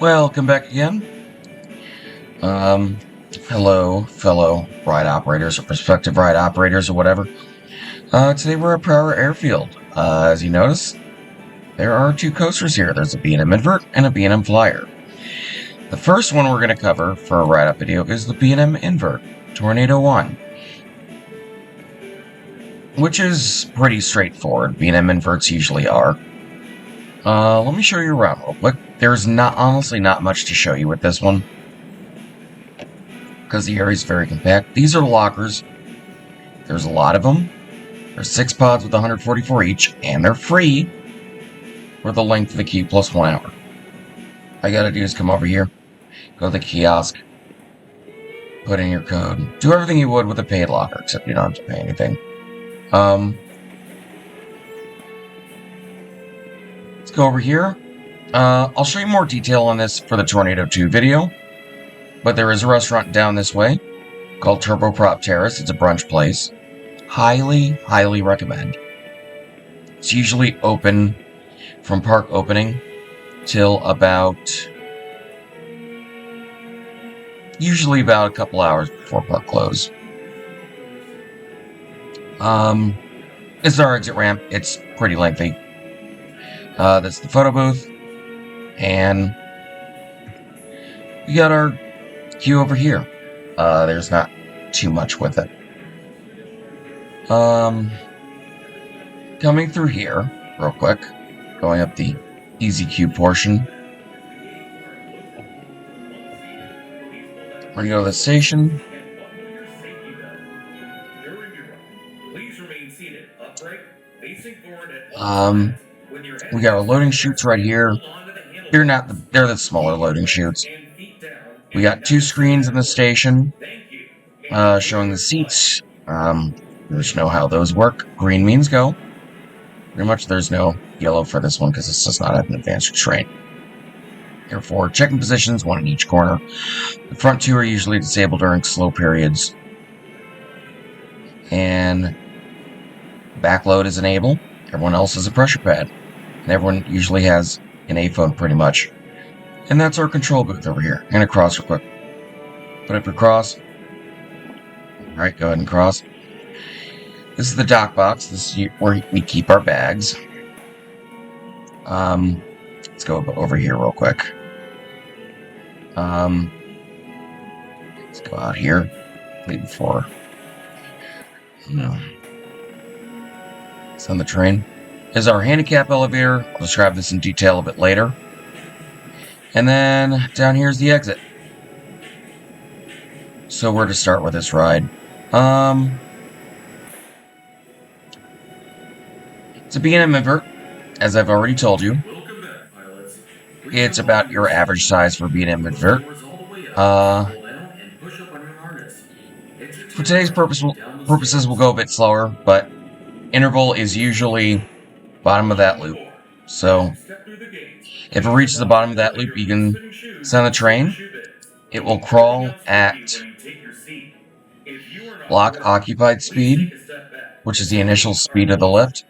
Welcome back again. Hello, fellow ride operators or prospective ride operators or whatever. Today we're at Prower Airfield. As you notice, there are two coasters here. There's a B&M Invert and a B&M Flyer. The first one we're going to cover for a ride-up video is the B&M Invert Tornado 1, which is pretty straightforward. B&M Inverts usually are. Let me show you around real quick. There's honestly not much to show you with this one, because the area is very compact. These are lockers. There's a lot of them. There's 6 pods with 144 each, and they're free for the length of the queue plus 1 hour. All you gotta do is come over here, go to the kiosk, put in your code, do everything you would with a paid locker, except you don't have to pay anything. Let's go over here. I'll show you more detail on this for the Tornado 2 video, but there is a restaurant down this way called Turboprop Terrace. It's a brunch place. Highly, highly recommend. It's usually open from park opening till usually about a couple hours before park close. This is our exit ramp. It's pretty lengthy. That's the photo booth, and we got our queue over here. There's not too much with it. Coming through here real quick, going up the easy queue portion. We're gonna go to the station. We got our loading chutes right here. They're the smaller loading chutes. We got 2 screens in the station showing the seats. You just know how those work. Green means go. Pretty much there's no yellow for this one because this does not have an advanced restraint. Therefore, check-in positions, 1 in each corner. The front 2 are usually disabled during slow periods. And backload is enabled. Everyone else has a pressure pad. And everyone usually has an A-phone pretty much. And that's our control booth over here. I'm going to cross real quick. Put up your cross. Alright, go ahead and cross. This is the dock box. This is where we keep our bags. Let's go over here real quick. Let's go out here. Before. It's on the train. Is our handicap elevator. I'll describe this in detail a bit later. And then down here is the exit. So where to start with this ride? It's a B&M Invert, as I've already told you. It's about your average size for B&M Invert. For today's purposes, we'll go a bit slower, but interval is usually bottom of that loop. So if it reaches the bottom of that loop, you can send the train. It will crawl at lock occupied speed, which is the initial speed of the lift,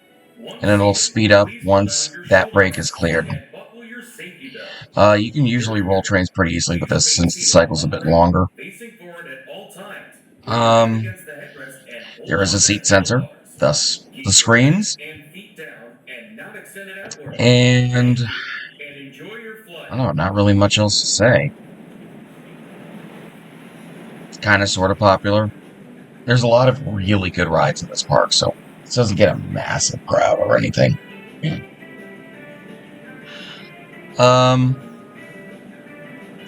and it'll speed up once that brake is cleared. You can usually roll trains pretty easily with this since the cycle's a bit longer. There is a seat sensor, thus the screens, and I don't know, not really much else to say. It's kind of sort of popular. There's a lot of really good rides in this park, so it doesn't get a massive crowd or anything. There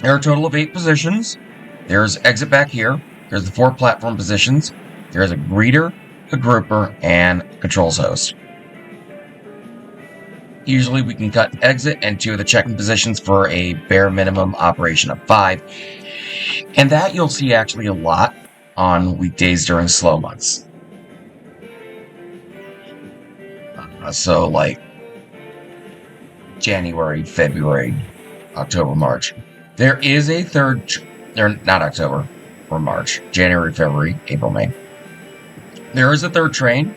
are a total of 8 positions. There's exit back here. There's the 4 platform positions. There's a greeter, a grouper, and a controls host. Usually we can cut exit and 2 of the check-in positions for a bare minimum operation of 5. And that you'll see actually a lot on weekdays during slow months. So like January, February, October, March. There is a not October or March, January, February, April, May. There is a third train.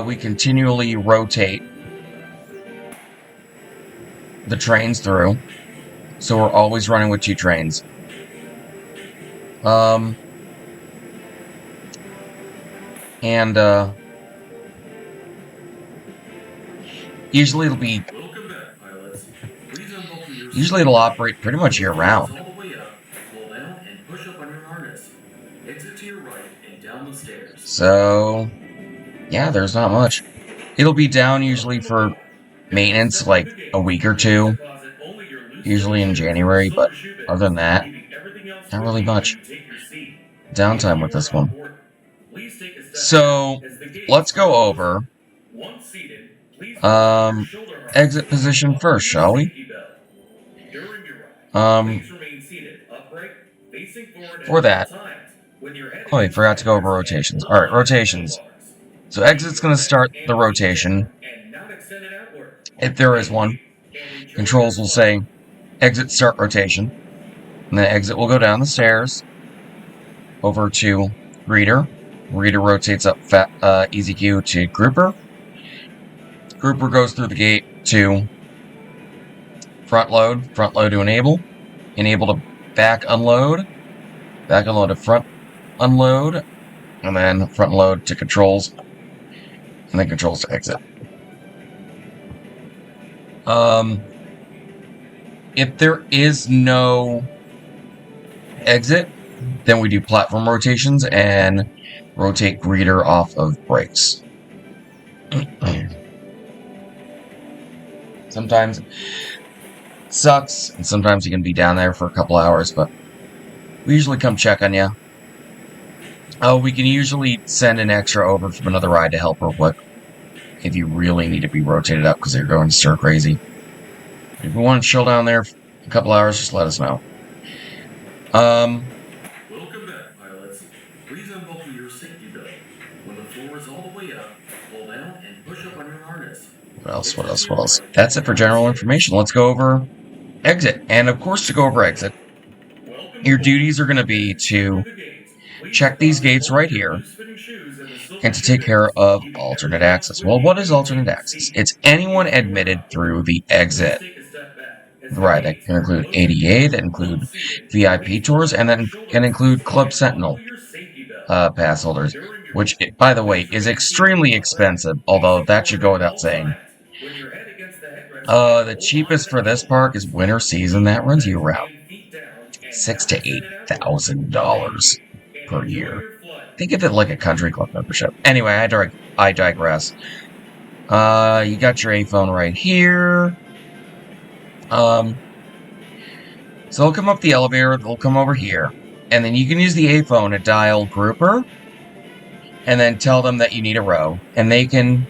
We continually rotate the trains through. So we're always running with 2 trains. Usually it'll be... Welcome back, pilots. Please unbuckle your Usually it'll operate pretty much year-round. all the way up, pull down, and push up on your harness. Exit to your right and down the stairs. So, yeah, there's not much. It'll be down usually for maintenance, like a week or 2. Usually in January, but other than that, not really much downtime with this one. So, let's go over exit position first, shall we? For that, oh, I forgot to go over rotations. Alright, rotations. So exit's going to start the rotation, if there is one. Controls will say, exit start rotation. And then exit will go down the stairs, over to greeter. Greeter rotates up EZQ to grouper. Grouper goes through the gate to front load to enable. Enable to back unload to front unload, and then front load to controls, and then controls to exit. If there is no exit, then we do platform rotations and rotate greeter off of brakes. Sometimes it sucks, and sometimes you can be down there for a couple hours, but we usually come check on you. Oh, we can usually send an extra over from another ride to help real quick if you really need to be rotated up because they're going stir crazy. If you want to chill down there for a couple hours, just let us know. Welcome back, pilots. Please unbuckle your safety belt. When the floor is all the way up, pull down and push up on your harness. What else? That's it for general information. Let's go over exit. And of course, to go over exit, your duties are going to be to check these gates right here and to take care of alternate access. Well, what is alternate access? It's anyone admitted through the exit. Right, that can include ADA, that include VIP tours, and that can include Club Sentinel pass holders, which, by the way, is extremely expensive, although that should go without saying. The cheapest for this park is winter season. That runs you around $6,000 to $8,000 per year. Think of it like a country club membership. Anyway, I digress. You got your A-phone right here. So they'll come up the elevator, they'll come over here, and then you can use the A-phone to dial grouper, and then tell them that you need a row, and they can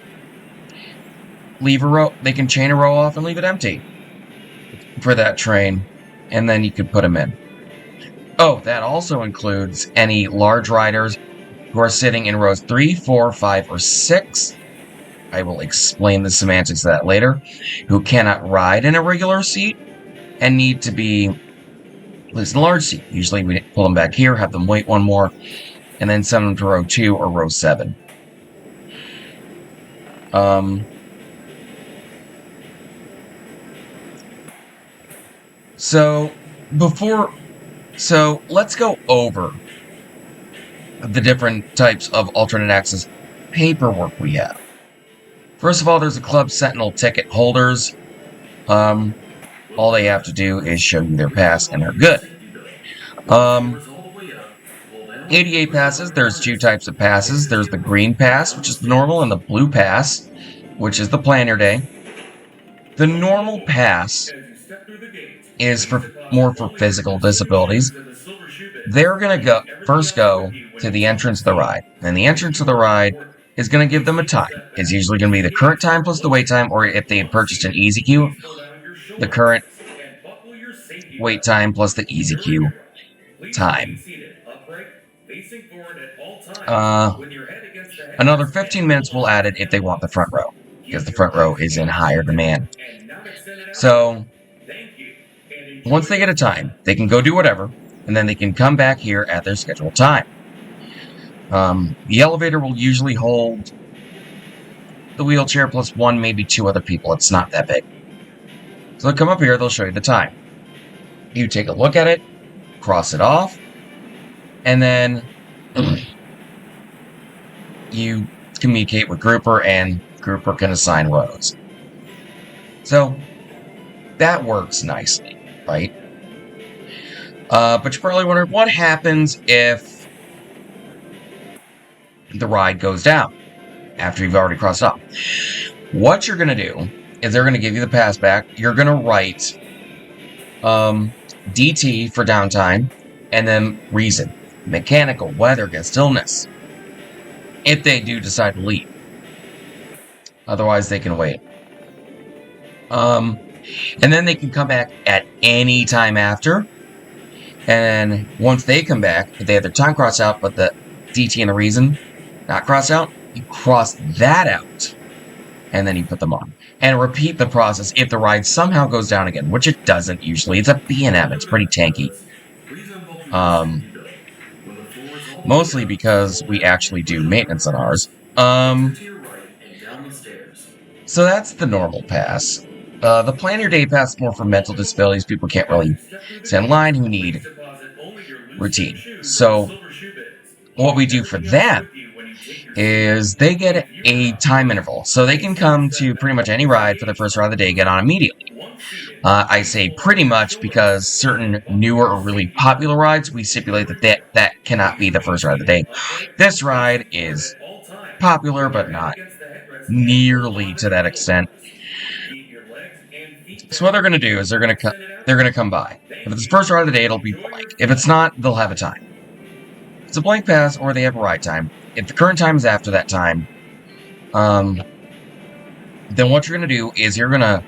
leave a row, they can chain a row off and leave it empty for that train, and then you can put them in. Oh, that also includes any large riders who are sitting in rows 3, 4, 5, or 6. I will explain the semantics of that later, who cannot ride in a regular seat and need to be at least in a large seat. Usually we pull them back here, have them wait one more, and then send them to row 2 or row 7. So let's go over the different types of alternate access paperwork we have. First of all, there's the Club Sentinel ticket holders. All they have to do is show you their pass, and they're good. ADA passes, there's 2 types of passes. There's the green pass, which is the normal, and the blue pass, which is the planner day. The normal pass is more for physical disabilities. They're going to first go to the entrance of the ride, and the entrance of the ride is going to give them a time. It's usually going to be the current time plus the wait time, or if they had purchased an EZQ, the current wait time plus the EZQ time. Another 15 minutes will add it if they want the front row, because the front row is in higher demand. So, once they get a time, they can go do whatever, and then they can come back here at their scheduled time. The elevator will usually hold the wheelchair plus 1, maybe 2 other people. It's not that big. So they'll come up here, they'll show you the time. You take a look at it, cross it off, and then you communicate with Grouper, and Grouper can assign rows. So that works nicely, right? But you're probably wondering what happens if the ride goes down after you've already crossed off. What you're going to do is they're going to give you the pass back. You're going to write DT for downtime, and then reason. Mechanical, weather, against illness. If they do decide to leave. Otherwise, they can wait. And then they can come back at any time after. And once they come back, if they have their time crossed out, but the DT and the reason not crossed out, you cross that out. And then you put them on. And repeat the process if the ride somehow goes down again, which it doesn't usually. It's a B&M. It's pretty tanky. Mostly because we actually do maintenance on ours. So that's the normal pass. The plan your day pass is more for mental disabilities. People can't really stand in line who need routine. So what we do for them is they get a time interval. So they can come to pretty much any ride for the first ride of the day, get on immediately. I say pretty much because certain newer or really popular rides, we stipulate that cannot be the first ride of the day. This ride is popular, but not nearly to that extent. So what they're going to do is they're going to come by. If it's the first ride of the day, it'll be blank. If it's not, they'll have a time. It's a blank pass, or they have a ride time. If the current time is after that time, then what you're going to do is you're going to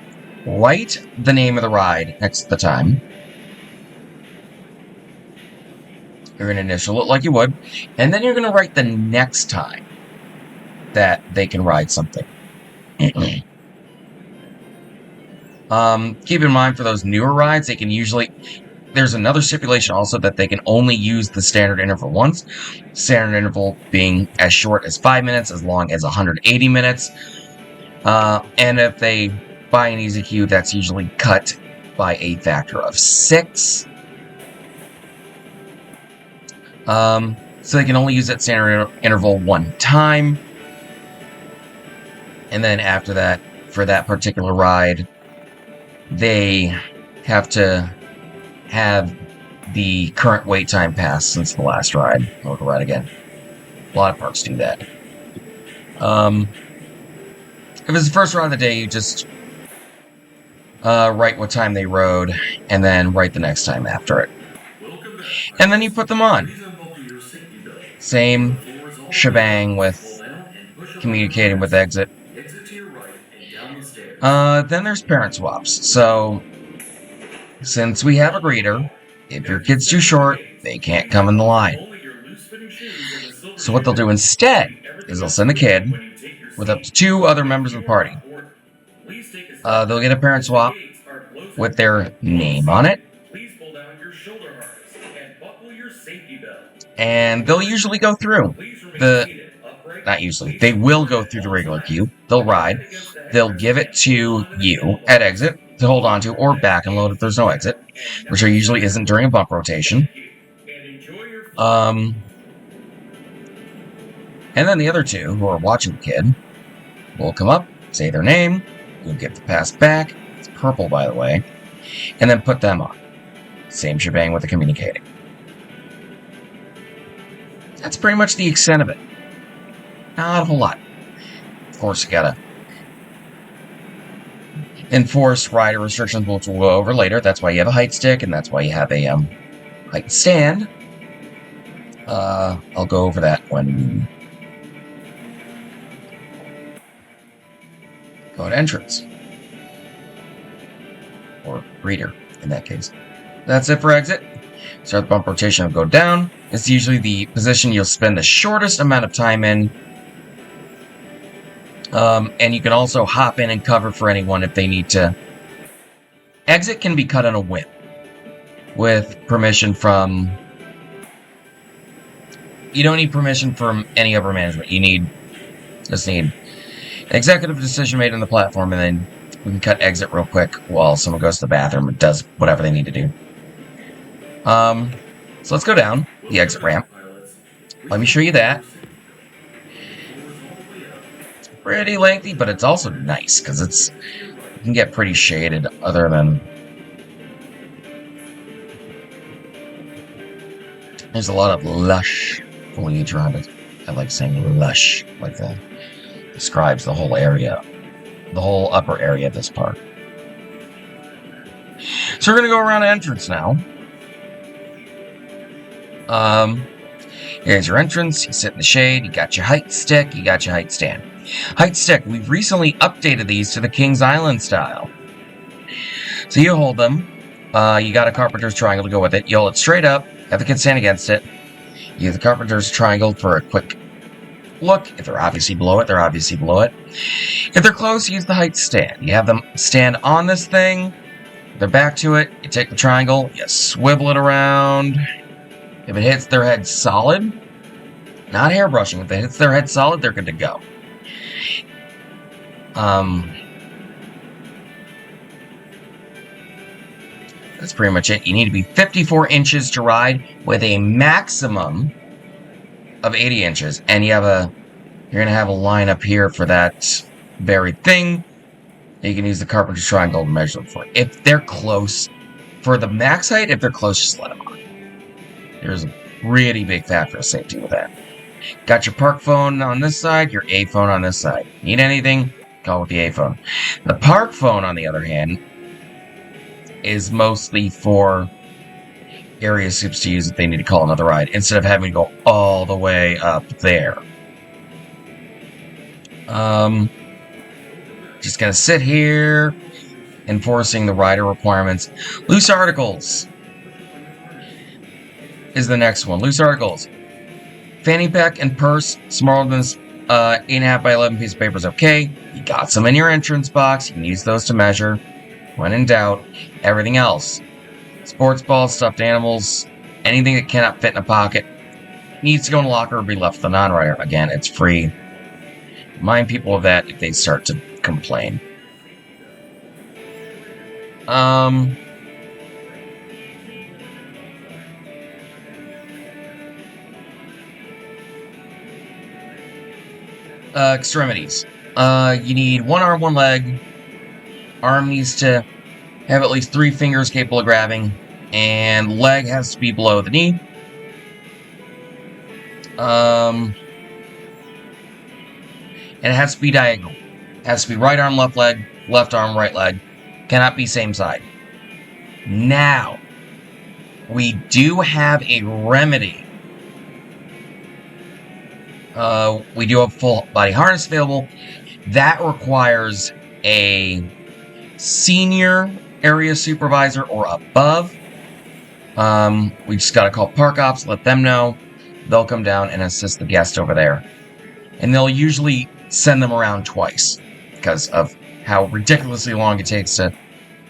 write the name of the ride next to the time. You're going to initial it like you would, and then you're going to write the next time that they can ride something. Keep in mind for those newer rides, they can usually... There's another stipulation also that they can only use the standard interval once. Standard interval being as short as 5 minutes, as long as 180 minutes. And if they buy an easy queue, that's usually cut by a factor of 6. So they can only use that standard interval one time. And then after that, for that particular ride, they have to have the current wait time pass since the last ride. I'll go ride again. A lot of parks do that. If it's the first ride of the day, you just write what time they rode, and then write the next time after it. And then you put them on. Same shebang with communicating with exit. Then there's parent swaps. So, since we have a greeter, if your kid's too short, they can't come in the line. So what they'll do instead is they'll send the kid with up to 2 other members of the party. They'll get a parent swap with their name on it. And they'll usually go through not usually, they will go through the regular queue. They'll ride. They'll give it to you at exit to hold on to, or back and load if there's no exit, which there usually isn't during a bump rotation. And then the other 2 who are watching the kid will come up, say their name, you'll get the pass back, it's purple by the way, and then put them on. Same shebang with the communicating. That's pretty much the extent of it. Not a whole lot. Of course, you gotta enforce rider restrictions, which we'll go over later. That's why you have a height stick, and that's why you have a height stand. I'll go over that when we go to entrance. Or reader, in that case. That's it for exit. Start the bump rotation and go down. It's usually the position you'll spend the shortest amount of time in. And you can also hop in and cover for anyone if they need to. Exit can be cut on a whim with permission from... You don't need permission from any upper management. You just need an executive decision made on the platform, and then we can cut exit real quick while someone goes to the bathroom and does whatever they need to do. So let's go down the exit ramp. Let me show you that. It's pretty lengthy, but it's also nice because it can get pretty shaded other than there's a lot of lush foliage around it. I like saying lush, like that describes the whole area, the whole upper area of this park. So we're gonna go around the entrance now. Here's your entrance. You sit in the shade. You got your height stick. You got your height stand. Height stick. We've recently updated these to the Kings Island style. So you hold them. You got a carpenter's triangle to go with it. You hold it straight up. Have the kid stand against it. You use the carpenter's triangle for a quick look. If they're obviously below it, they're obviously below it. If they're close, use the height stand. You have them stand on this thing. They're back to it. You take the triangle. You swivel it around. If it hits their head solid, not hairbrushing, if it hits their head solid, they're good to go. That's pretty much it. You need to be 54 inches to ride with a maximum of 80 inches. And you're going to have a line up here for that very thing. You can use the carpenter's triangle to measure them for it. If they're close, for the max height, if they're close, just let them on. There's a really big factor of safety with that. Got your park phone on this side, your A phone on this side. Need anything? Call with the A phone. The park phone, on the other hand, is mostly for area soups to use if they need to call another ride, instead of having to go all the way up there. Just gonna sit here, enforcing the rider requirements. Loose articles is the next one. Loose articles. Fanny pack and purse, smaller than 8.5 by 11 piece of paper is okay. You got some in your entrance box. You can use those to measure. When in doubt, everything else. Sports balls, stuffed animals, anything that cannot fit in a pocket needs to go in a locker or be left with the non-rider. Again, it's free. Remind people of that if they start to complain. Extremities. You need one arm, one leg. Arm needs to have at least 3 fingers capable of grabbing, and leg has to be below the knee. And it has to be diagonal. It has to be right arm, left leg, left arm, right leg. Cannot be same side. Now, we do have a remedy. We do have full body harness available. That requires a senior area supervisor or above. We just got to call park ops, let them know. They'll come down and assist the guest over there. And they'll usually send them around twice because of how ridiculously long it takes to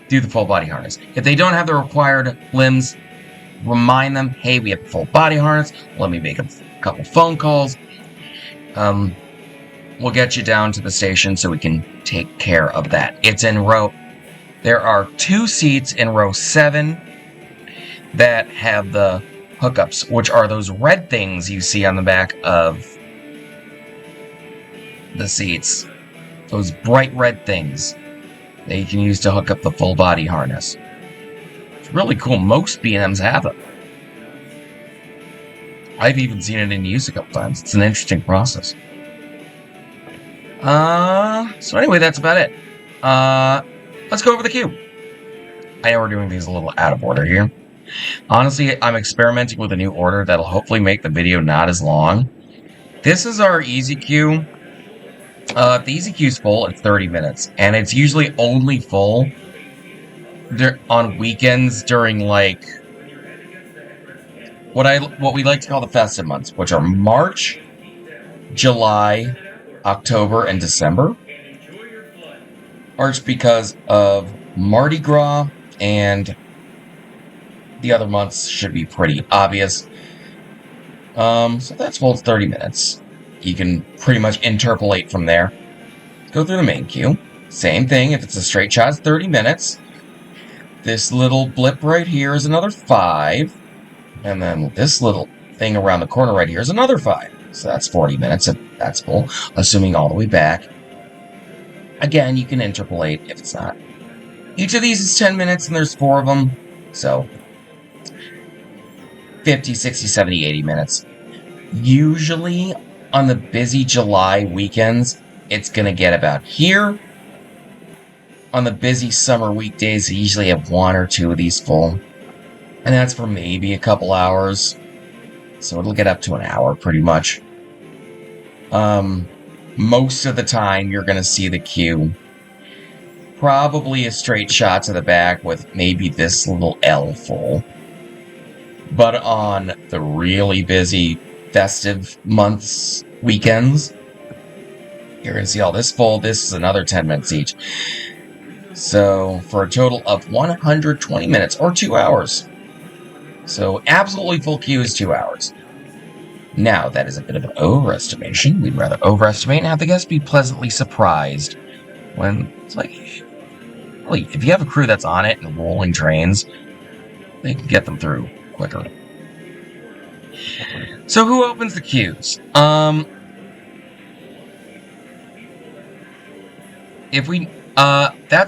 do the full body harness. If they don't have the required limbs, remind them, hey, we have the full body harness. Let me make a couple phone calls. We'll get you down to the station so we can take care of that. It's in there are 2 seats in row 7 that have the hookups, which are those red things you see on the back of the seats. Those bright red things that you can use to hook up the full body harness. It's really cool. Most B&Ms have them. I've even seen it in use a couple times. It's an interesting process. So anyway, that's about it. Let's go over the queue. I know we're doing these a little out of order here. Honestly, I'm experimenting with a new order that'll hopefully make the video not as long. This is our easy queue. If the easy queue's full, it's 30 minutes. And it's usually only full on weekends during, like, what we like to call the festive months, which are March, July, October, and December. March because of Mardi Gras, and the other months should be pretty obvious. So that's full 30 minutes. You can pretty much interpolate from there. Go through the main queue. Same thing, if it's a straight shot, it's 30 minutes. This little blip right here is another 5. And then this little thing around the corner right here is another 5. So that's 40 minutes if that's full, assuming all the way back. Again, you can interpolate if it's not. Each of these is 10 minutes and there's 4 of them. So 50, 60, 70, 80 minutes. Usually on the busy July weekends, it's going to get about here. On the busy summer weekdays, they usually have 1 or 2 of these full. And that's for maybe a couple hours. So it'll get up to an hour pretty much. Most of the time, you're going to see the queue. Probably a straight shot to the back with maybe this little L full. But on the really busy festive months, weekends, you're going to see all this full. This is another 10 minutes each. So for a total of 120 minutes or 2 hours. So absolutely full queue is 2 hours. Now, that is a bit of an overestimation. We'd rather overestimate and have the guests be pleasantly surprised when it's like, really, if you have a crew that's on it and rolling trains, they can get them through quicker. So who opens the queues? That's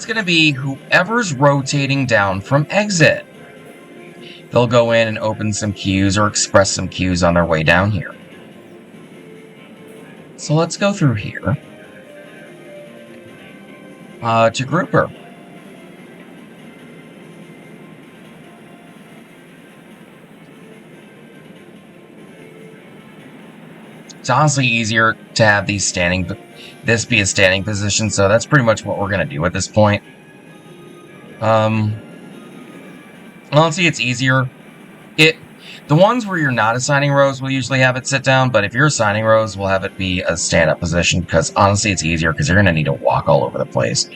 going to be whoever's rotating down from exit. They'll go in and open some queues or express some queues on their way down here. So let's go through here to grouper. It's honestly easier to have these this be a standing position, so that's pretty much what we're going to do at this point. Honestly, it's easier. The ones where you're not assigning rows will usually have it sit down, but if you're assigning rows, we'll have it be a stand-up position, because honestly, it's easier, because you're going to need to walk all over the place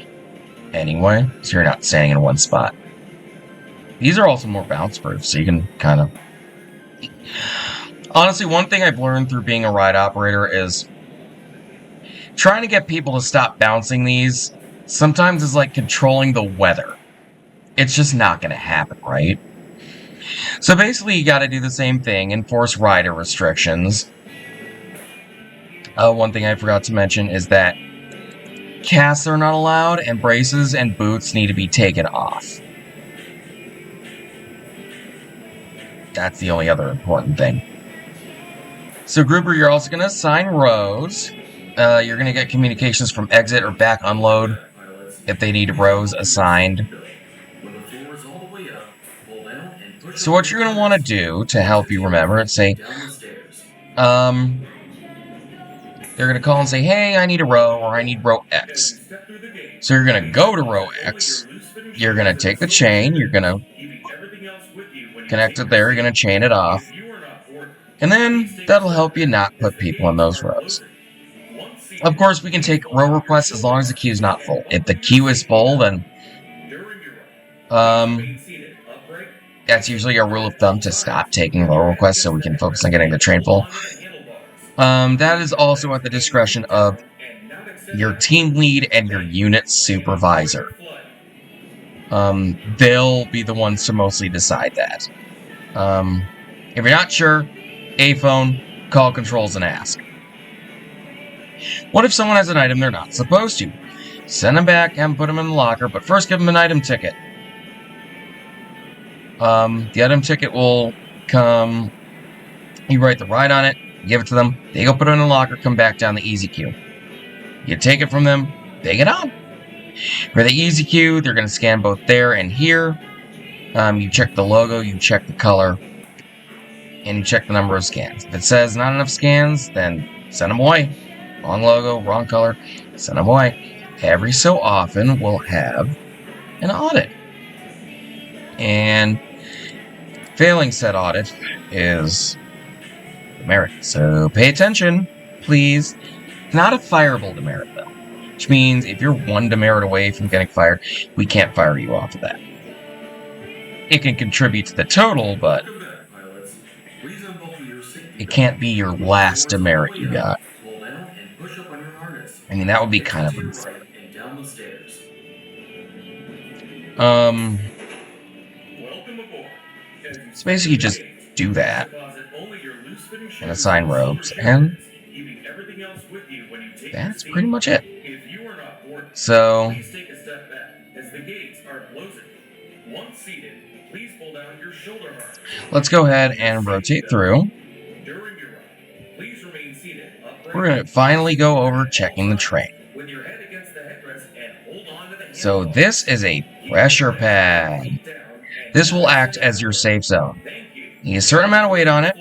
anyway, so you're not standing in one spot. These are also more bounce-proof, so you can kind of... Honestly, one thing I've learned through being a ride operator is trying to get people to stop bouncing these sometimes is like controlling the weather. It's just not going to happen, right? So basically, you got to do the same thing, enforce rider restrictions. One thing I forgot to mention is that casts are not allowed, and braces and boots need to be taken off. That's the only other important thing. So grouper, you're also going to assign rows. You're going to get communications from exit or back unload if they need rows assigned. So what you're going to want to do to help you remember it, say, they're going to call and say, hey, I need a row, or I need row X. So you're going to go to row X, you're going to take the chain, you're going to connect it there, you're going to chain it off, and then that'll help you not put people in those rows. Of course, we can take row requests as long as the queue is not full. If the queue is full, then that's usually our rule of thumb to stop taking row requests so we can focus on getting the train full. That is also at the discretion of your team lead and your unit supervisor. They'll be the ones to mostly decide that. If you're not sure, a phone, call controls and ask. What if someone has an item they're not supposed to? Send them back and put them in the locker, but first give them an item ticket. The item ticket will come, you write the ride on it, give it to them, they go put it in the locker, come back down the easy queue. You take it from them, they get on. For the easy queue, they're going to scan both there and here. You check the logo, you check the color, and you check the number of scans. If it says not enough scans, then send them away. Wrong logo, wrong color, send them away. Every so often, we'll have an audit. And failing said audit is demerit. So pay attention, please. It's not a fireable demerit, though. Which means if you're 1 demerit away from getting fired, we can't fire you off of that. It can contribute to the total, but it can't be your last demerit you got. I mean, that would be kind of unfair. So basically just do that. Deposit only your loose-fitting shoes And assign in the silver robes. shoe And bins, keeping everything else with you when you take your that's seat. pretty much it. If you are not boarding, So, please take a step back as the gates are closing. Once seated, please pull down your shoulder harness. let's go ahead and rotate through. During your ride, please remain seated upright. We're going to finally go over checking the train. With your head against the headrest and hold on to the So handlebars. this is a pressure pad. This will act as your safe zone. Thank you. You need a certain amount of weight on it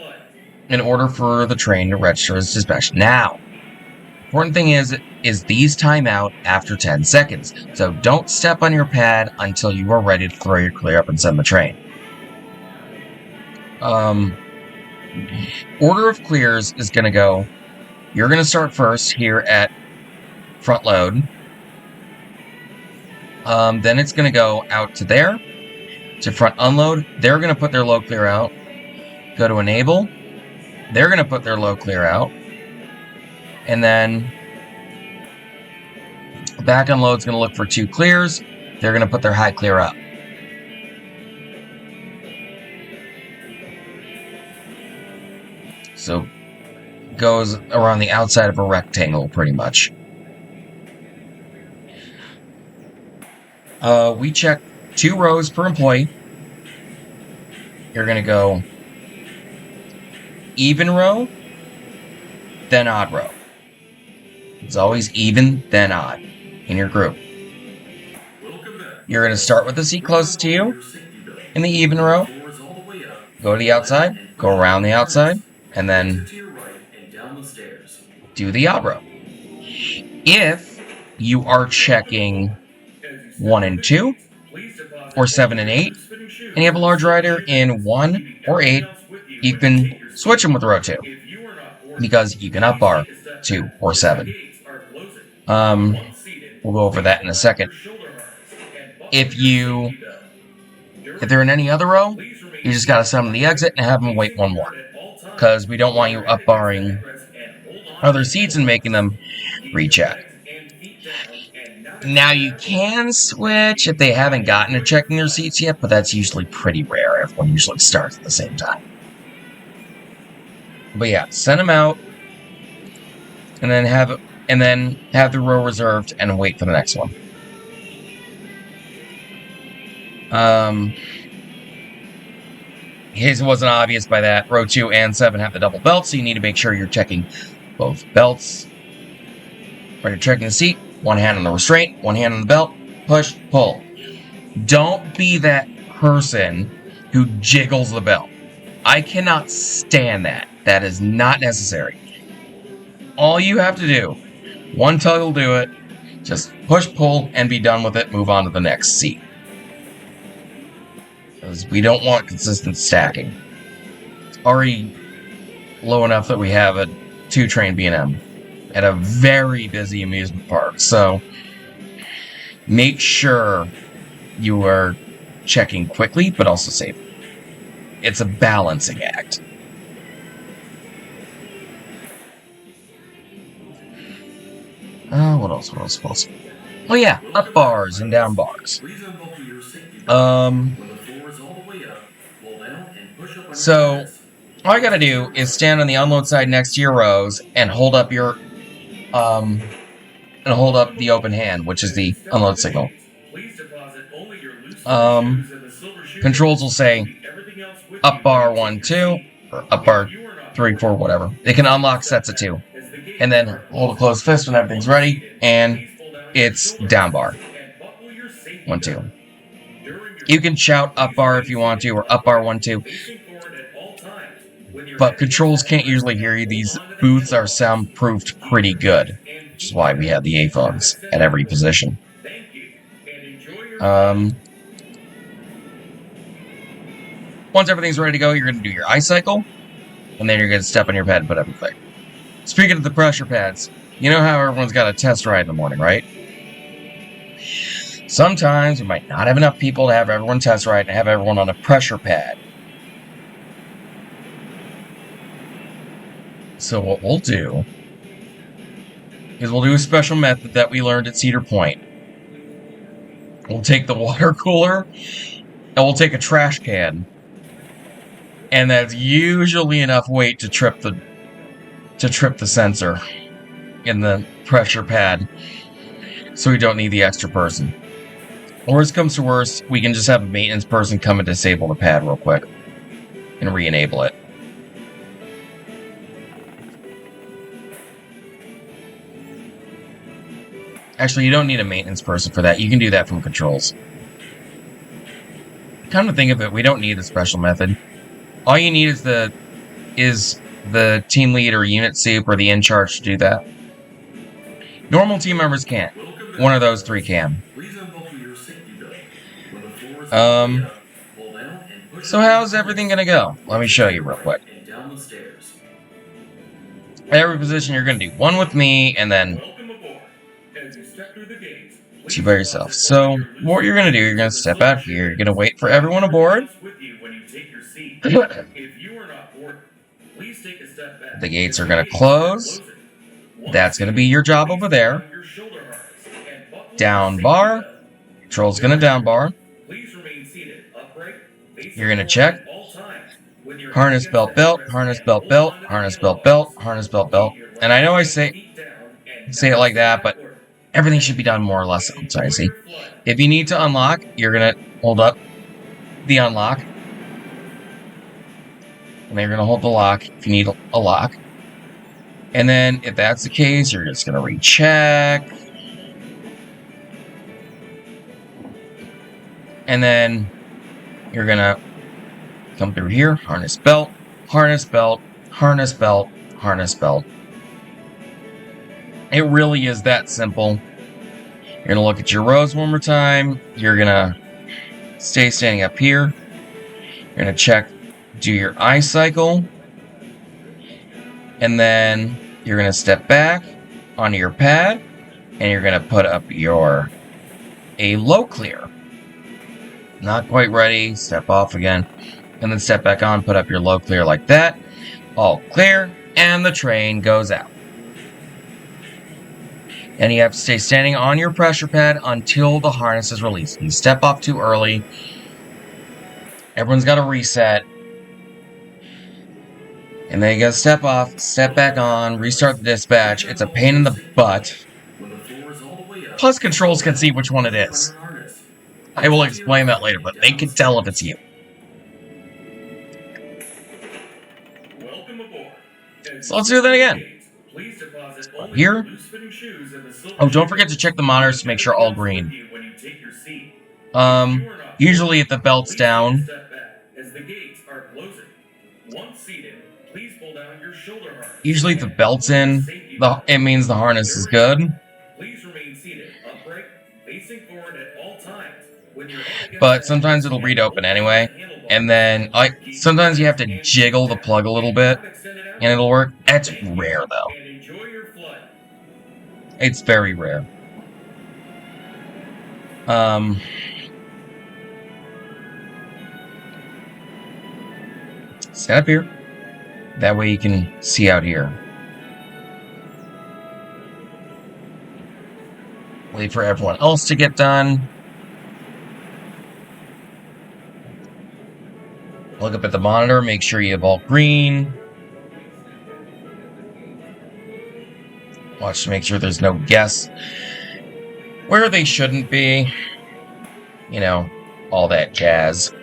in order for the train to register as dispatched. Now, important thing is these time out after 10 seconds. So don't step on your pad until you are ready to throw your clear up and send the train. Order of clears is going to go, you're going to start first here at front load. Then it's going to go out to there, to front unload. They're going to put their low clear out. Go to enable. They're going to put their low clear out. And then back unload's going to look for 2 clears. They're going to put their high clear up. So goes around the outside of a rectangle pretty much. We check 2 rows per employee. You're going to go even row, then odd row. It's always even, then odd in your group. You're going to start with the seat closest to you in the even row. Go to the outside, go around the outside, and then do the odd row. If you are checking 1 and 2, or 7 and 8, and you have a large rider in 1 or 8, you can switch them with row 2, because you can up bar 2 or 7. We'll go over that in a second. If they're in any other row, you just gotta send them to the exit and have them wait 1 more, because we don't want you up barring other seats and making them recheck. Now you can switch if they haven't gotten to checking their seats yet, but that's usually pretty rare. Everyone usually starts at the same time. But yeah, send them out, and then have the row reserved and wait for the next one. In case it wasn't obvious by that, row 2 and 7 have the double belts, so you need to make sure you're checking both belts. When you're checking the seat, 1 hand on the restraint, 1 hand on the belt, push, pull. Don't be that person who jiggles the belt. I cannot stand that. That is not necessary. All you have to do, 1 tug will do it. Just push, pull, and be done with it. Move on to the next seat. Because we don't want consistent stacking. It's already low enough that we have a 2-train B&M at a very busy amusement park. So make sure you are checking quickly, but also safely. It's a balancing act. What else? Oh yeah, up bars and down bars. So all I gotta do is stand on the unload side next to your rows and hold up the open hand, which is the unload signal. Controls will say up bar 1, 2, or up bar 3, 4, whatever. They can unlock sets of 2. And then hold a closed fist when everything's ready, and it's down bar. 1, 2. You can shout up bar if you want to, or up bar 1, 2. But controls can't usually hear you. These booths are soundproofed pretty good, which is why we have the A-phones at every position. Once everything's ready to go, you're going to do your ice cycle, and then you're going to step on your pad and put everything. Speaking of the pressure pads, you know how everyone's got a test ride in the morning, right? Sometimes we might not have enough people to have everyone test ride and have everyone on a pressure pad. So what we'll do is we'll do a special method that we learned at Cedar Point. We'll take the water cooler and we'll take a trash can And that's usually enough weight to trip the sensor in the pressure pad. So we don't need the extra person. Worst comes to worst, we can just have a maintenance person come and disable the pad real quick and re-enable it. Actually, you don't need a maintenance person for that. You can do that from controls. Come to think of it, we don't need a special method. All you need is the team lead or unit soup or the in charge to do that. Normal team members can't. One of those three can. So how's everything gonna go? Let me show you real quick. Every position you're gonna do one with me, and then two by yourself. So what you're gonna do, you're gonna step out here. You're gonna wait for everyone aboard. The gates are gonna close. That's gonna be your job over there. Down bar. Control's gonna down bar. You're gonna check. Harness belt belt, harness belt belt, harness belt belt, harness belt belt. And I know I say it like that, but everything should be done more or less outside. See, if you need to unlock, you're gonna hold up the unlock, and then you're gonna hold the lock if you need a lock. And then if that's the case, you're just gonna recheck, and then you're gonna come through here, harness belt, harness belt, harness belt, harness belt. It really is that simple. You're gonna look at your rows one more time. You're gonna stay standing up here. You're gonna check, do your eye cycle. And then you're gonna step back onto your pad and you're gonna put up a low clear. Not quite ready, step off again. And then step back on, put up your low clear like that. All clear, and the train goes out. And you have to stay standing on your pressure pad until the harness is released. You step off too early. Everyone's got to reset. And then you gotta step off, step back on, restart the dispatch. It's a pain in the butt. Plus controls can see which one it is. I will explain that later, but they can tell if it's you. So let's do that again. Here. Oh, don't forget to check the monitors to make sure all green. Usually if the belt's down. Usually if the belt's in, it means the harness is good. But sometimes it'll read open anyway. And then sometimes you have to jiggle the plug a little bit and it'll work. That's rare though. It's very rare. Stand up here. That way you can see out here. Wait for everyone else to get done. Look up at the monitor, make sure you have all green. Watch to make sure there's no guests where they shouldn't be. You know, all that jazz.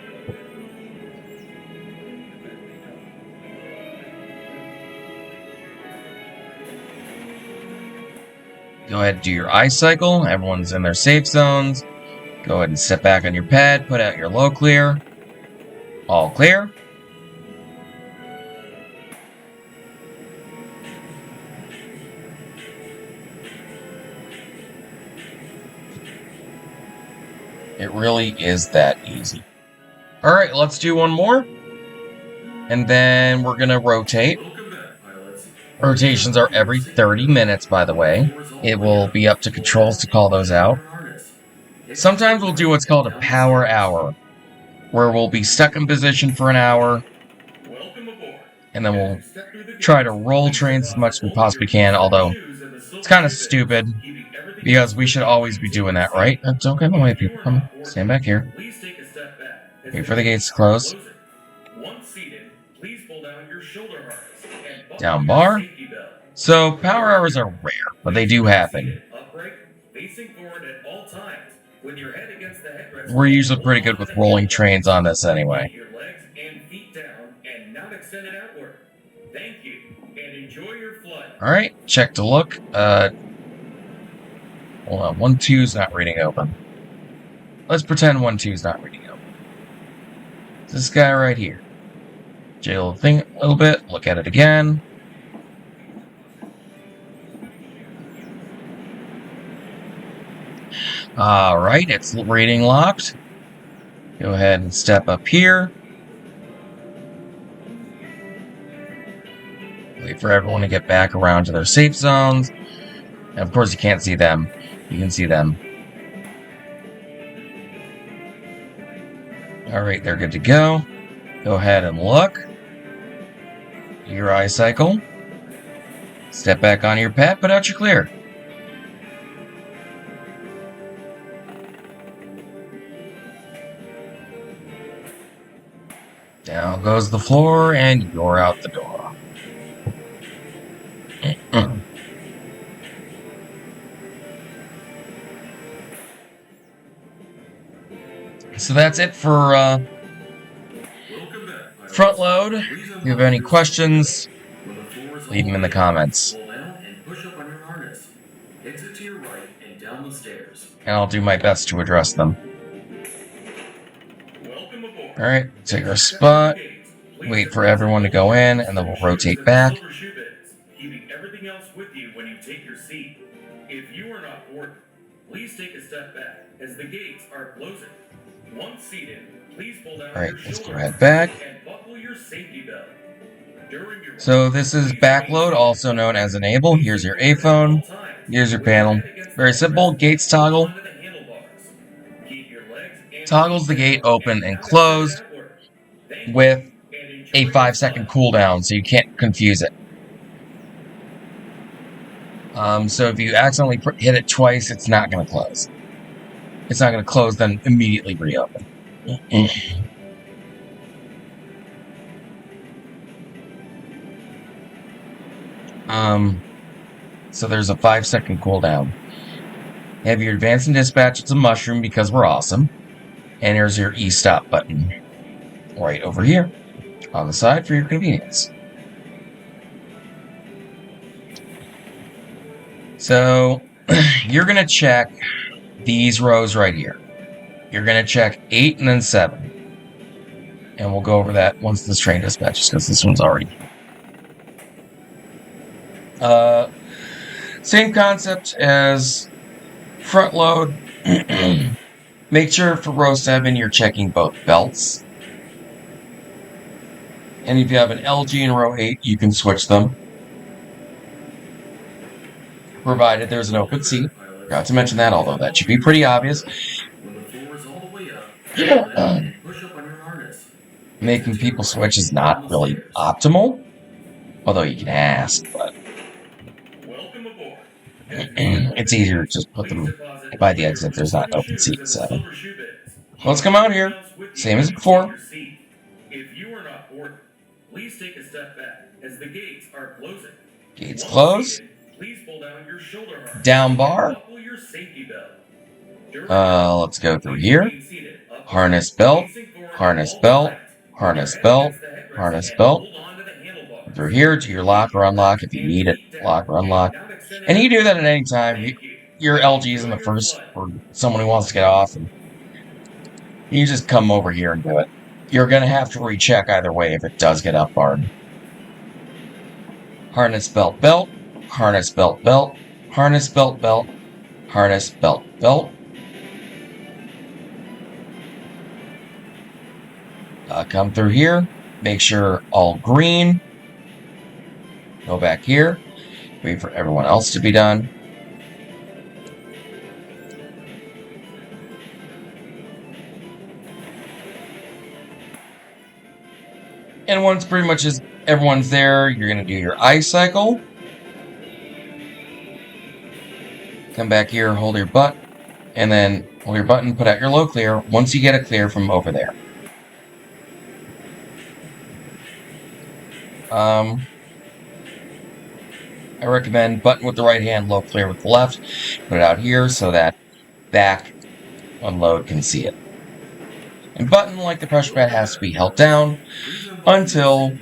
Go ahead and do your eye cycle. Everyone's in their safe zones. Go ahead and step back on your pad. Put out your low clear. All clear. It really is that easy. Alright, let's do one more. And then we're going to rotate. Rotations are every 30 minutes, by the way. It will be up to controls to call those out. Sometimes we'll do what's called a power hour, where we'll be stuck in position for an hour, and then we'll try to roll trains as much as we possibly can, although it's kind of stupid, because we should always be doing that, right? Don't get in the way, people. Come on, stand back here. Wait for the gates to close. Down bar. So power hours are rare, but they do happen. Facing forward at all times. When your head against the headrest, We're usually pretty good with rolling trains on this anyway. keep your legs and feet down and not extended outward. Thank you, and enjoy your flight. Alright, check to look. Hold on, 1-2's not reading open. Let's pretend 1-2's not reading open. This guy right here. Jiggle the thing a little bit, look at it again. Alright, it's reading locked. Go ahead and step up here. Wait for everyone to get back around to their safe zones. And of course you can't see them. You can see them. Alright, they're good to go. Go ahead and look. Your eye cycle. Step back on your pad, put out your clear. Down goes the floor, and you're out the door. So that's it for front load. If you have any questions, leave them in the comments. Pull down and push up on your harness. Exit to your right and down the stairs. And I'll do my best to address them. Welcome aboard. Alright, take our spot. Wait for everyone to go in, and then we'll rotate back. Keeping everything else with you when you take your seat. If you are not boarded, please take a step back as the gates are closing. Once seated, please pull down Alright, your let's go shoulders ahead back. and buckle your safety belt. So this is backload, also known as enable. Here's your A phone. Here's your panel. Very simple. Gates toggle. Toggles the gate open and closed with a 5-second cooldown, so you can't confuse it. So if you accidentally hit it twice, it's not going to close. It's not going to close, then immediately reopen. So there's a 5-second cooldown. You have your advance and dispatch, it's a mushroom because we're awesome. And here's your E-stop button. Right over here. On the side for your convenience. So, you're going to check these rows right here. You're going to check 8 and then 7. And we'll go over that once this train dispatches, because this one's already... Same concept as front load. Make sure for row 7 you're checking both belts. And if you have an LG in row 8, you can switch them. Provided there's an open seat. Forgot to mention that, although that should be pretty obvious. Making people switch is not really optimal. Although you can ask, but... it's easier to just put them by the exit if there's not an open seat, so... Let's come out here. Same as before. If you are not boarded, please take a step back as the gates are closing. Gates close. Please pull down your shoulder harness. Down bar. Buckle your safety belt. Let's go through here. Harness belt. Harness belt. Harness belt. Harness belt. Through here to your lock or unlock if you need it. Lock or unlock. And you can do that at any time. Your LG is in the first, or someone who wants to get off. And you just come over here and do it. You're going to have to recheck either way if it does get upbarred. Harness belt belt. Harness belt belt. Harness belt belt. Harness belt belt. Come through here. Make sure all green. Go back here. Wait for everyone else to be done. And once pretty much everyone's there, you're going to do your eye cycle. Come back here, hold your butt, and then hold your button, put out your low clear once you get a clear from over there. I recommend button with the right hand, low clear with the left. Put it out here so that back unload can see it. And button, like the pressure pad, has to be held down until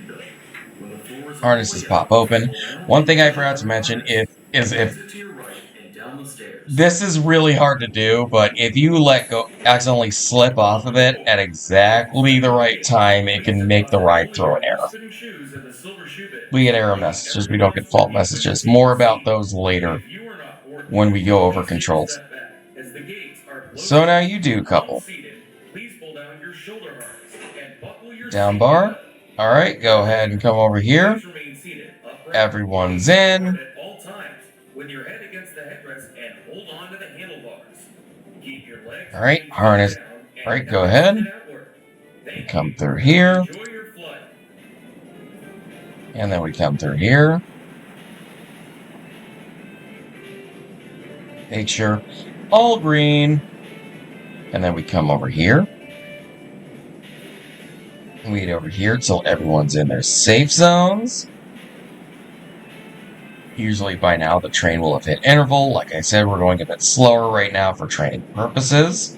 harnesses pop open. One thing I forgot to mention is if Exit to your right and down the stairs. this is really hard to do, but if you let go, accidentally slip off of it at exactly the right time, it can make the ride throw an error. Shoes and the silver shoe bin. We get error messages, we don't get fault messages. More about those later If you are not bored, when we go over please take a controls. step back, as the gates are closed. So now you do, couple. Once seated, please pull down your shoulder harness and buckle your Down seat bar. belt. Alright, go ahead and come over here. Please remain seated, upright, Everyone's and in. forward at all times, with your head against the headrest and hold on to the handlebars. Keep your legs Alright, and feet harness. down and Alright, go not ahead. extend outward. Thank Come you. through here. Enjoy your flight. And then we come through here. Make sure all green. And then we come over here. Wait over here till everyone's in their safe zones. Usually by now the train will have hit interval. Like I said, we're going a bit slower right now for training purposes.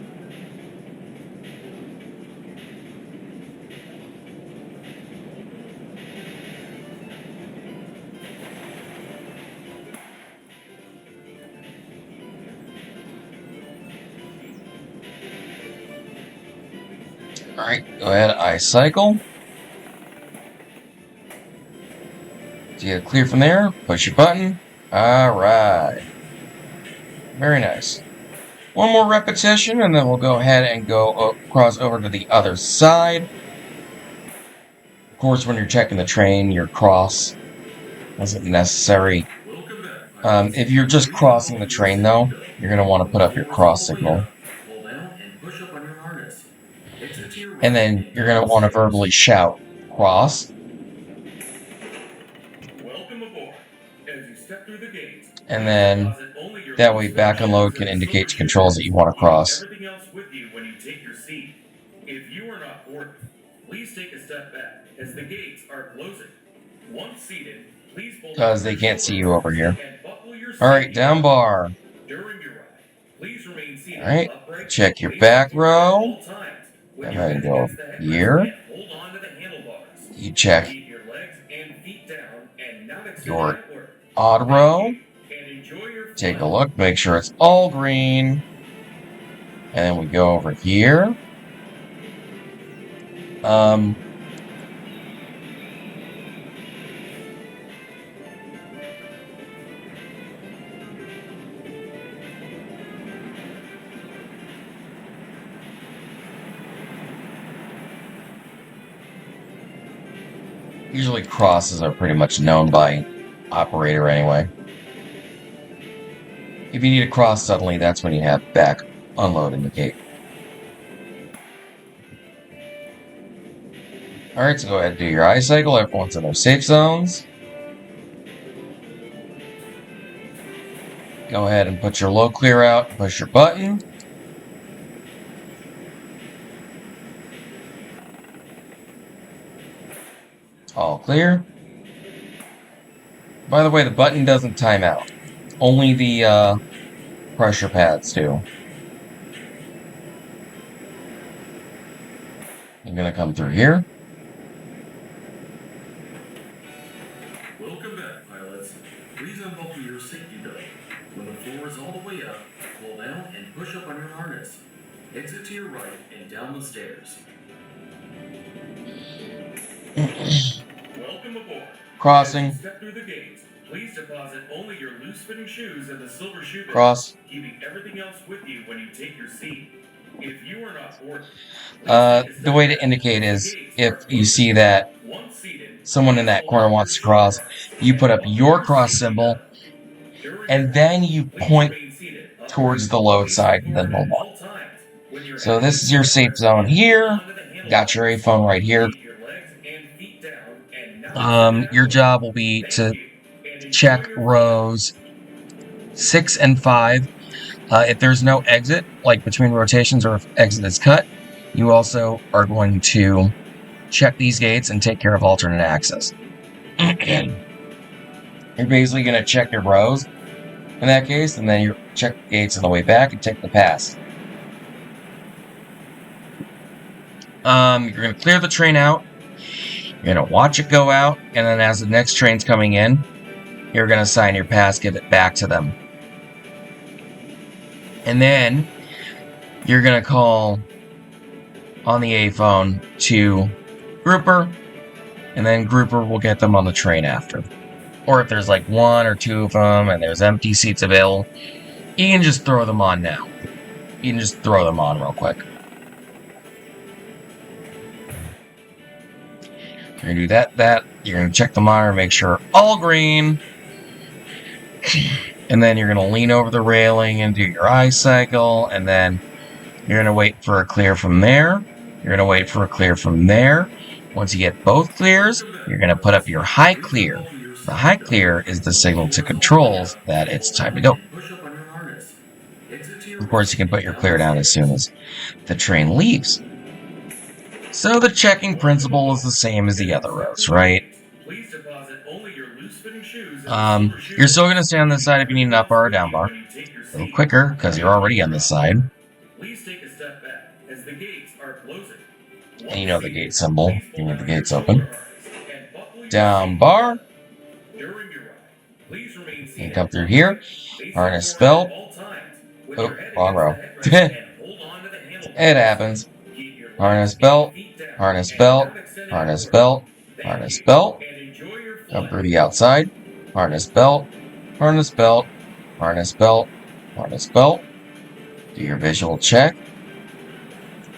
Alright, go ahead, I cycle. So you get clear from there, push your button. Alright. Very nice. One more repetition, and then we'll go ahead and go cross over to the other side. Of course, when you're checking the train, your cross isn't necessary. If you're just crossing the train, though, you're going to want to put up your cross signal. And then you're going to want to verbally shout, cross. Welcome aboard. As you step through the gates, And then that way back unload can indicate to controls that you want to cross. everything else with you when you take your seat. If you are not boarded, please take a step back as the gates are closing. Once seated, please pull Because they can't see you over here. and buckle your Alright, down bar. During your ride, please remain seated Alright, upright, check your face back forward at row. all times, with Go your ahead and head go against the headrest here. and hold on to the handlebars. You check Keep your legs and feet down and not extend your outward. odd row. And enjoy your Take a flight. look, make sure it's all green. And then we go over here. Usually crosses are pretty much known by operator anyway. If you need to cross suddenly, that's when you have back unload indicate. Alright, so go ahead and do your eye cycle. Everyone's in their safe zones. Go ahead and put your low clear out, push your button. All clear. By the way, the button doesn't time out. Only the pressure pads do. You're gonna come through here. Welcome back, pilots. Please unbuckle your safety belt. When the floor is all the way up, pull down and push up on your harness. Exit to your right and down the stairs. Welcome aboard. Crossing. As you step through the gates, please deposit only your loose-fitting shoes in the silver shoe bin, Cross. keeping everything else with you when you take your seat. If you are not boarded, The way to indicate is if you see that someone in that corner wants to cross, you put up your cross symbol, and then you point towards the load side and then hold on. So this is your safe zone here. Got your A phone right here. Your job will be to check rows 6 and 5. If there's no exit, like between rotations or if exit is cut, you also are going to check these gates and take care of alternate access. You're basically going to check your rows in that case, and then you check the gates on the way back and take the pass. You're going to clear the train out. You're going to watch it go out, and then as the next train's coming in, you're going to sign your pass, give it back to them. And then you're going to call on the A phone to Grouper, and then Grouper will get them on the train after. Or if there's like one or two of them and there's empty seats available, you can just throw them on now. You can just throw them on real quick. You're going to do that. You're going to check the monitor, make sure all green. And then you're going to lean over the railing and do your eye cycle. And then you're going to wait for a clear from there. You're going to wait for a clear from there. Once you get both clears, you're going to put up your high clear. The high clear is the signal to controls that it's time to go. Of course, you can put your clear down as soon as the train leaves. So the checking principle is the same as the other rows, right? You're still going to stay on this side if you need an up bar or down bar. A little quicker, because you're already on this side. Please take a step back as the gates are closing. And you know the gate symbol. You need the gates open. Down bar. You come through here. Harness belt. Oh, wrong row. It happens. Harness belt. Harness belt. Harness belt. Harness belt. Come through the outside. Harness belt. Harness belt. Harness belt. Harness belt. Do your visual check.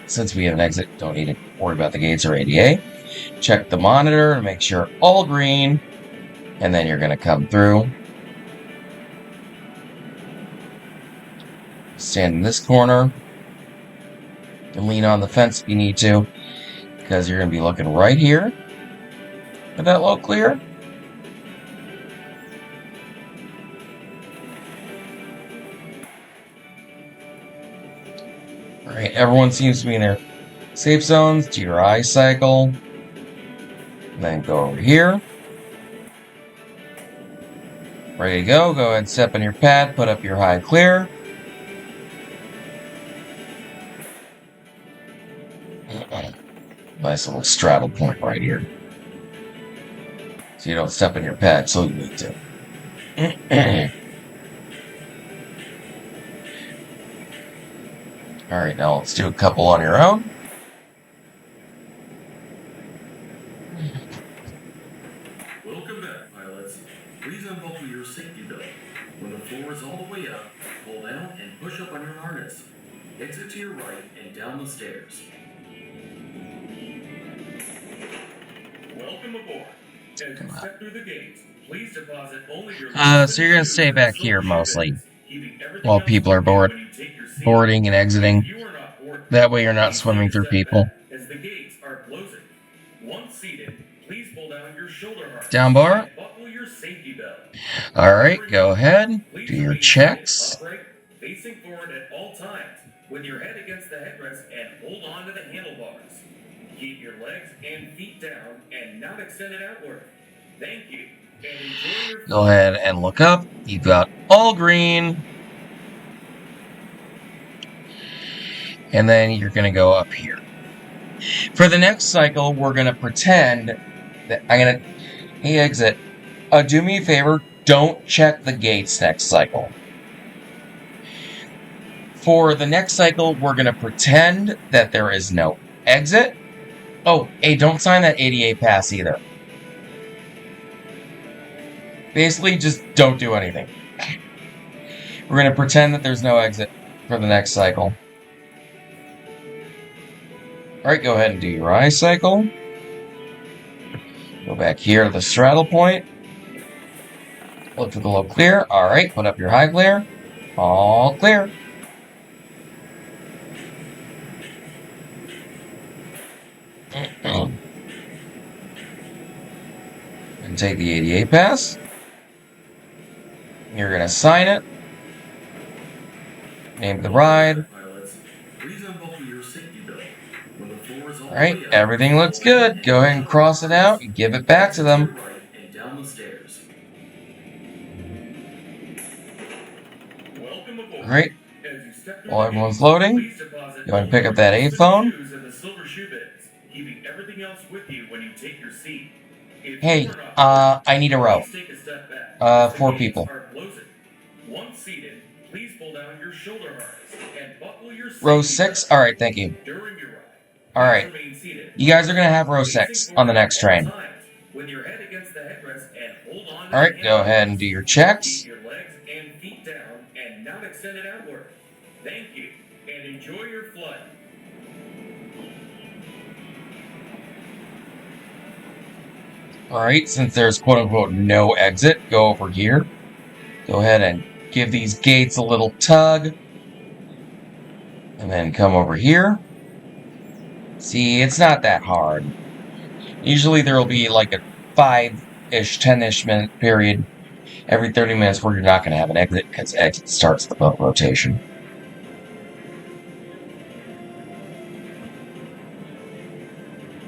Since we have an exit, don't need to worry about the gates or ADA. Check the monitor to make sure all green. And then you're going to come through. Stand in this corner. And lean on the fence if you need to. Because you're going to be looking right here. At that low clear. Alright, everyone seems to be in their safe zones. Do your eye cycle. And then go over here. Ready to go. Go ahead and step on your pad. Put up your high clear. Nice little straddle point right here. So you don't step on your pad, so you need to. Alright, now let's do a couple on your own. Welcome back, pilots. Please unbuckle your safety belt. When the floor is all the way up, pull down and push up on your harness. Exit to your right and down the stairs. Welcome aboard. As you step through the gates, please deposit only your So you're going to stay back here mostly while people are boarding and exiting. That way you're not swimming through people. As the gates are closing. Once seated, please pull down your shoulder harness. Down bar. And buckle your safety belt. Alright, go ahead. Do your checks. Upright, facing forward at all times, with your head against the headrest and hold on to the handlebars. Keep your legs and feet down and not extended outward. Thank you. And enjoy your Go ahead and look up. You've got all green. And then you're going to go up here. For the next cycle, we're going to pretend that I'm going to... Hey, exit. Do me a favor. Don't check the gates next cycle. For the next cycle, we're going to pretend that there is no exit. Oh, hey, don't sign that ADA pass either. Basically, just don't do anything. We're going to pretend that there's no exit for the next cycle. Alright, go ahead and do your eye cycle. Go back here to the straddle point. Look for the low clear. Alright, put up your high clear. All clear. And take the ADA pass. You're going to sign it. Name the ride. Alright, everything looks good. Go ahead and cross it out and give it back to them. Alright, As you step through while the everyone's gates, loading, please deposit go ahead and only pick up your that loose A fitting phone. shoes in the silver shoe bins, keeping everything else with you when you take your seat. If you Hey, are not boarding, I need a row. please take a step back as the 4 gates people. are closing. Once seated, please pull down your shoulder harness and buckle your Row safety 6? belt. Alright, thank you. During your ride, please Alright, remain seated, you guys are gonna have row facing 6 on the forward at next all train. times with your head against the headrest and hold on to the Alright, go ahead and handlebars. do your Keep checks. your legs and feet down and not extended outward. Thank you, and enjoy your flight. Alright, since there's quote-unquote no exit, go over here. Go ahead and give these gates a little tug. And then come over here. See, it's not that hard. Usually there will be like a 5-ish, 10-ish minute period every 30 minutes where you're not going to have an exit because exit starts the boat rotation.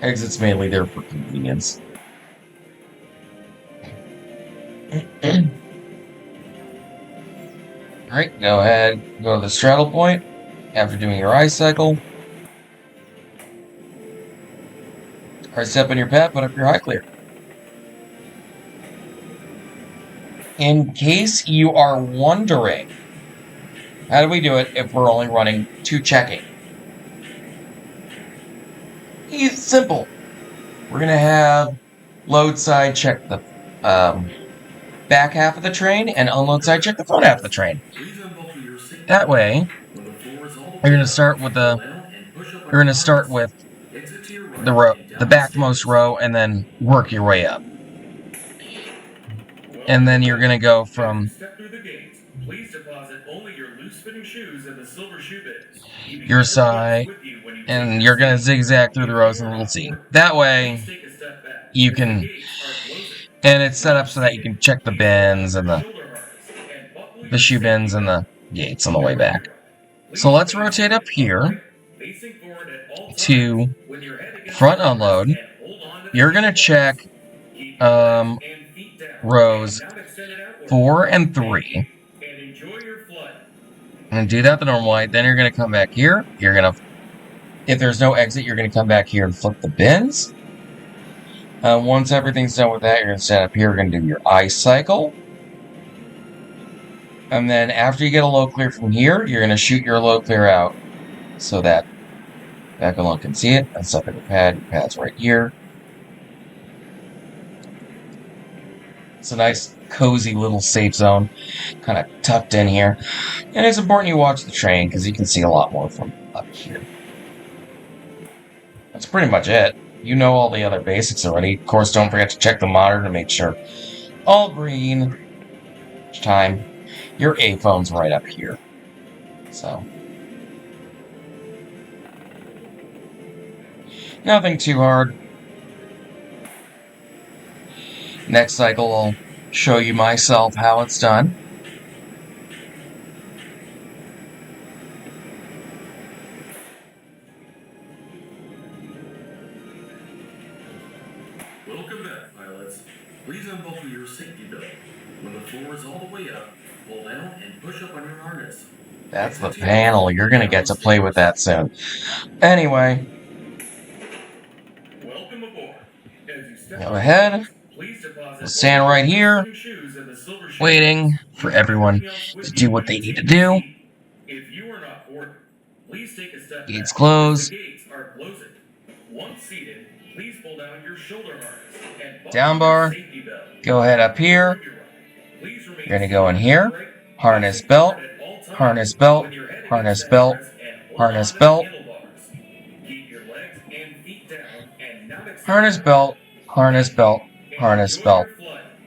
Exit's mainly there for convenience. Alright, go ahead, go to the straddle point after doing your ice cycle. Alright, step in your pad, put up your high clear. In case you are wondering, how do we do it if we're only running 2 checking? It's simple. We're going to have load side check the back half of the train and unload side check the front half of the train. That way, you're going to start with the the backmost row and then work your way up. And then you're going to go from Step through the gates. Please deposit only your loose-fitting shoes in the silver shoe bins, keeping your everything else side, with you when you take and your you're going to seat. zigzag through the If rows you and are we'll on see. board, That way, please take a step back you as the can, gates are closing. and it's set up Once so that you seated, can check the please pull down bins and your the shoulder harness and buckle the your shoe safety bins and belt. the gates on the way During back. your ride, So please let's remain rotate up seated here upright, facing forward at all times to with your head against the front headrest unload. and hold on to the You're going to check handlebars. Keep your legs and feet down and rows not extended outward. 4 and Thank 3. you, and enjoy your flight. And do that the normal way. Then you're going to come back here. You're going to, if there's no exit, you're going to come back here and flip the bins. Once everything's done with that, you're going to stand up here. You're going to do your ice cycle. And then after you get a low clear from here, you're going to shoot your low clear out so that back along can see it. And step in your pad. Your pad's right here. It's a nice, cozy little safe zone, kind of tucked in here. And it's important you watch the train because you can see a lot more from up here. That's pretty much it. You know all the other basics already. Of course, don't forget to check the monitor to make sure all green each time. Your A phone's right up here. So, nothing too hard. Next cycle, I'll show you myself how it's done. Welcome back, pilots. Please unbuckle your safety belt. When the floor is all the way up, pull down and push up on your harness. That's the panel. You're going to get to play with that soon. Anyway, Welcome aboard. As you step go ahead. We'll stand right here, waiting for everyone to do what they need to do. If you are not boarded, please take a step Gates back close. as the gates are closing. Once seated, please pull down your shoulder harness and buckle Down your bar. safety belt. Go ahead up here. You're going to go in here. Harness belt. Harness belt. Harness belt. Harness belt. Keep your legs and feet down and not Harness belt. Harness belt. Harness belt.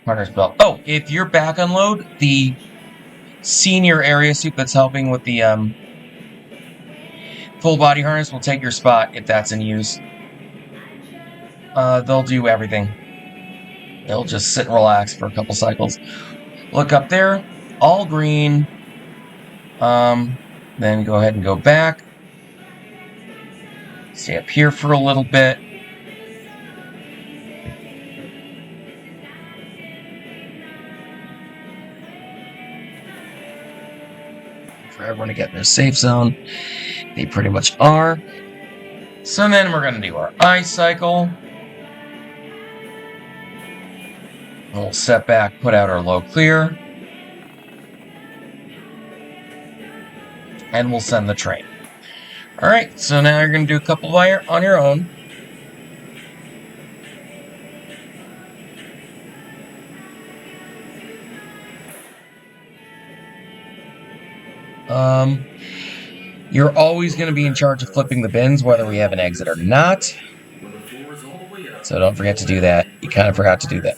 Harness belt. Oh, if you're back unload, the senior area suit that's helping with the full body harness will take your spot if that's in use. They'll do everything. They'll just sit and relax for a couple cycles. Look up there, all green. Then go ahead and go back. Stay up here for a little bit. everyone to get in their safe zone. They pretty much are. So then we're going to do our eye cycle. We'll step back, put out our low clear. And we'll send the train. Alright, so now you're going to do a couple on your own. You're always going to be in charge of flipping the bins, whether we have an exit or not. So don't forget to do that. You kind of forgot to do that.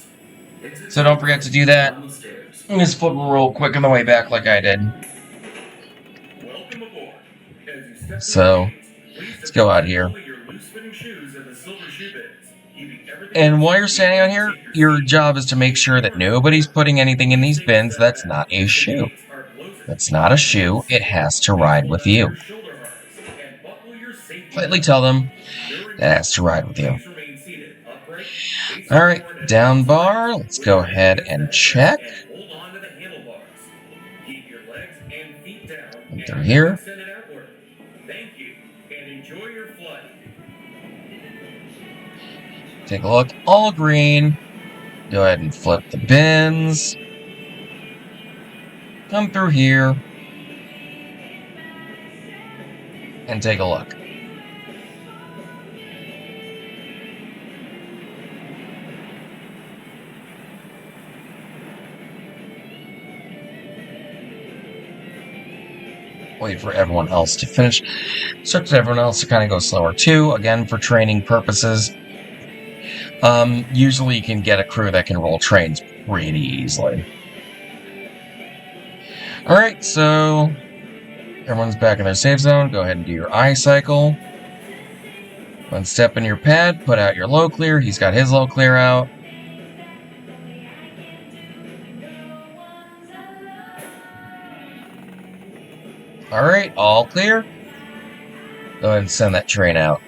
So don't forget to do that. And just flip real quick on the way back like I did. So, let's go out here. And while you're standing out here, your job is to make sure that nobody's putting anything in these bins that's not a shoe. That's not a shoe. It has to ride with you. Politely tell them that it has to ride with you. Alright, down bar. Let's go ahead and check. And through here. Take a look. All green. Go ahead and flip the bins. Come through here. And take a look. Wait for everyone else to finish. Expect everyone else to kind of go slower too, again for training purposes. Usually you can get a crew that can roll trains pretty easily. Alright, so everyone's back in their safe zone. Go ahead and do your eye cycle. One step in your pad, put out your low clear. He's got his low clear out. Alright, all clear. Go ahead and send that train out.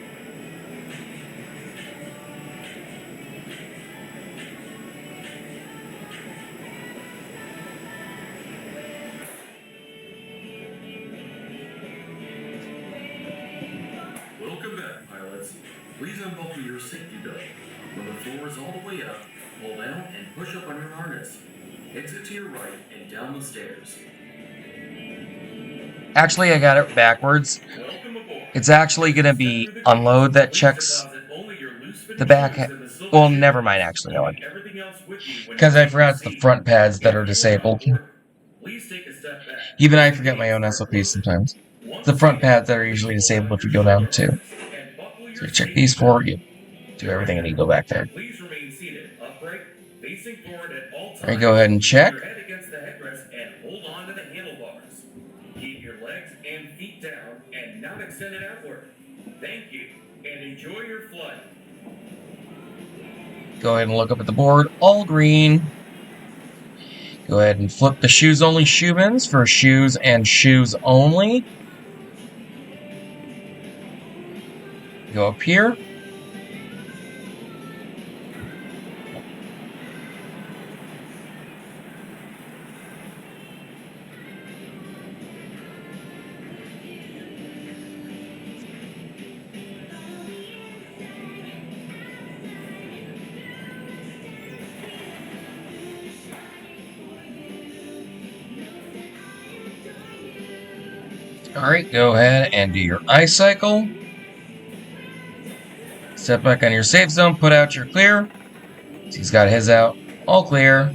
Welcome back, pilots. Please unbuckle your safety belt. When the floor is all the way up, pull down and push up on your harness. Exit to your right and down the stairs. Actually, I got it backwards. It's actually going to be unload that checks the back. Well, never mind, actually, no. Because I forgot it's the front pads that are disabled. Even I forget my own SOPs sometimes. It's the front pads that are usually disabled if you go down too. So you check these four, you do everything and you go back there. Alright, go ahead and check. Keep your legs and feet down and not extended outward. Thank you, and enjoy your flight. Go ahead and look up at the board, all green. Go ahead and flip the shoes only shoe bins for shoes and shoes only. Go up here. Alright, go ahead and do your eye cycle. Step back on your safe zone, put out your clear. He's got his out. All clear.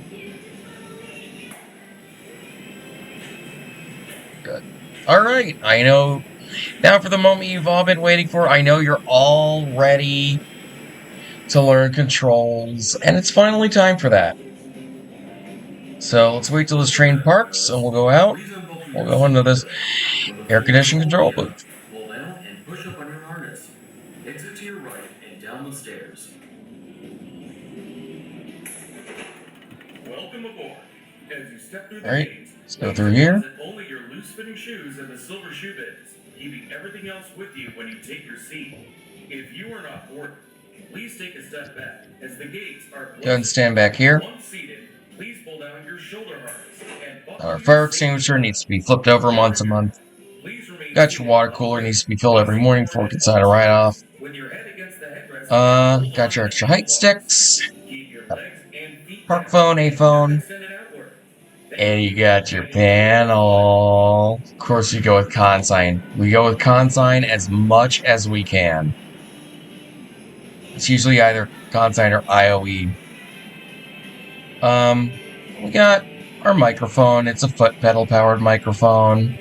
Good. Alright, I know. Now for the moment you've all been waiting for. I know you're all ready to learn controls, and it's finally time for that. So let's wait till this train parks, and we'll go out. We'll go into this air conditioning control booth. Pull down and push up on your harness. Exit to your right and down the stairs. Welcome aboard. As you step through the gates, let's go through here. Only your loose-fitting shoes and the silver shoe bins, keeping everything else with you when you take your seat. If you are not boarded, please take a step back, as the gates are closed. Go ahead and stand back here. Once seated, Please pull down your shoulder harness and buckle Our your fire safety extinguisher belt. needs to be flipped over once a month. Please remain Got your seated water while cooler operating, needs to be filled every facing morning forward before we at can sign all a write-off. times. When your head against the headrest and hold Got on your to the extra height handlebars. sticks, Keep your legs and feet park down phone, a and not phone, extended outward. and Thank you you, got your and enjoy your flight. panel. Of course, we go with consign. We go with consign as much as we can. It's usually either consign or IOE. We got our microphone. It's a foot pedal powered microphone.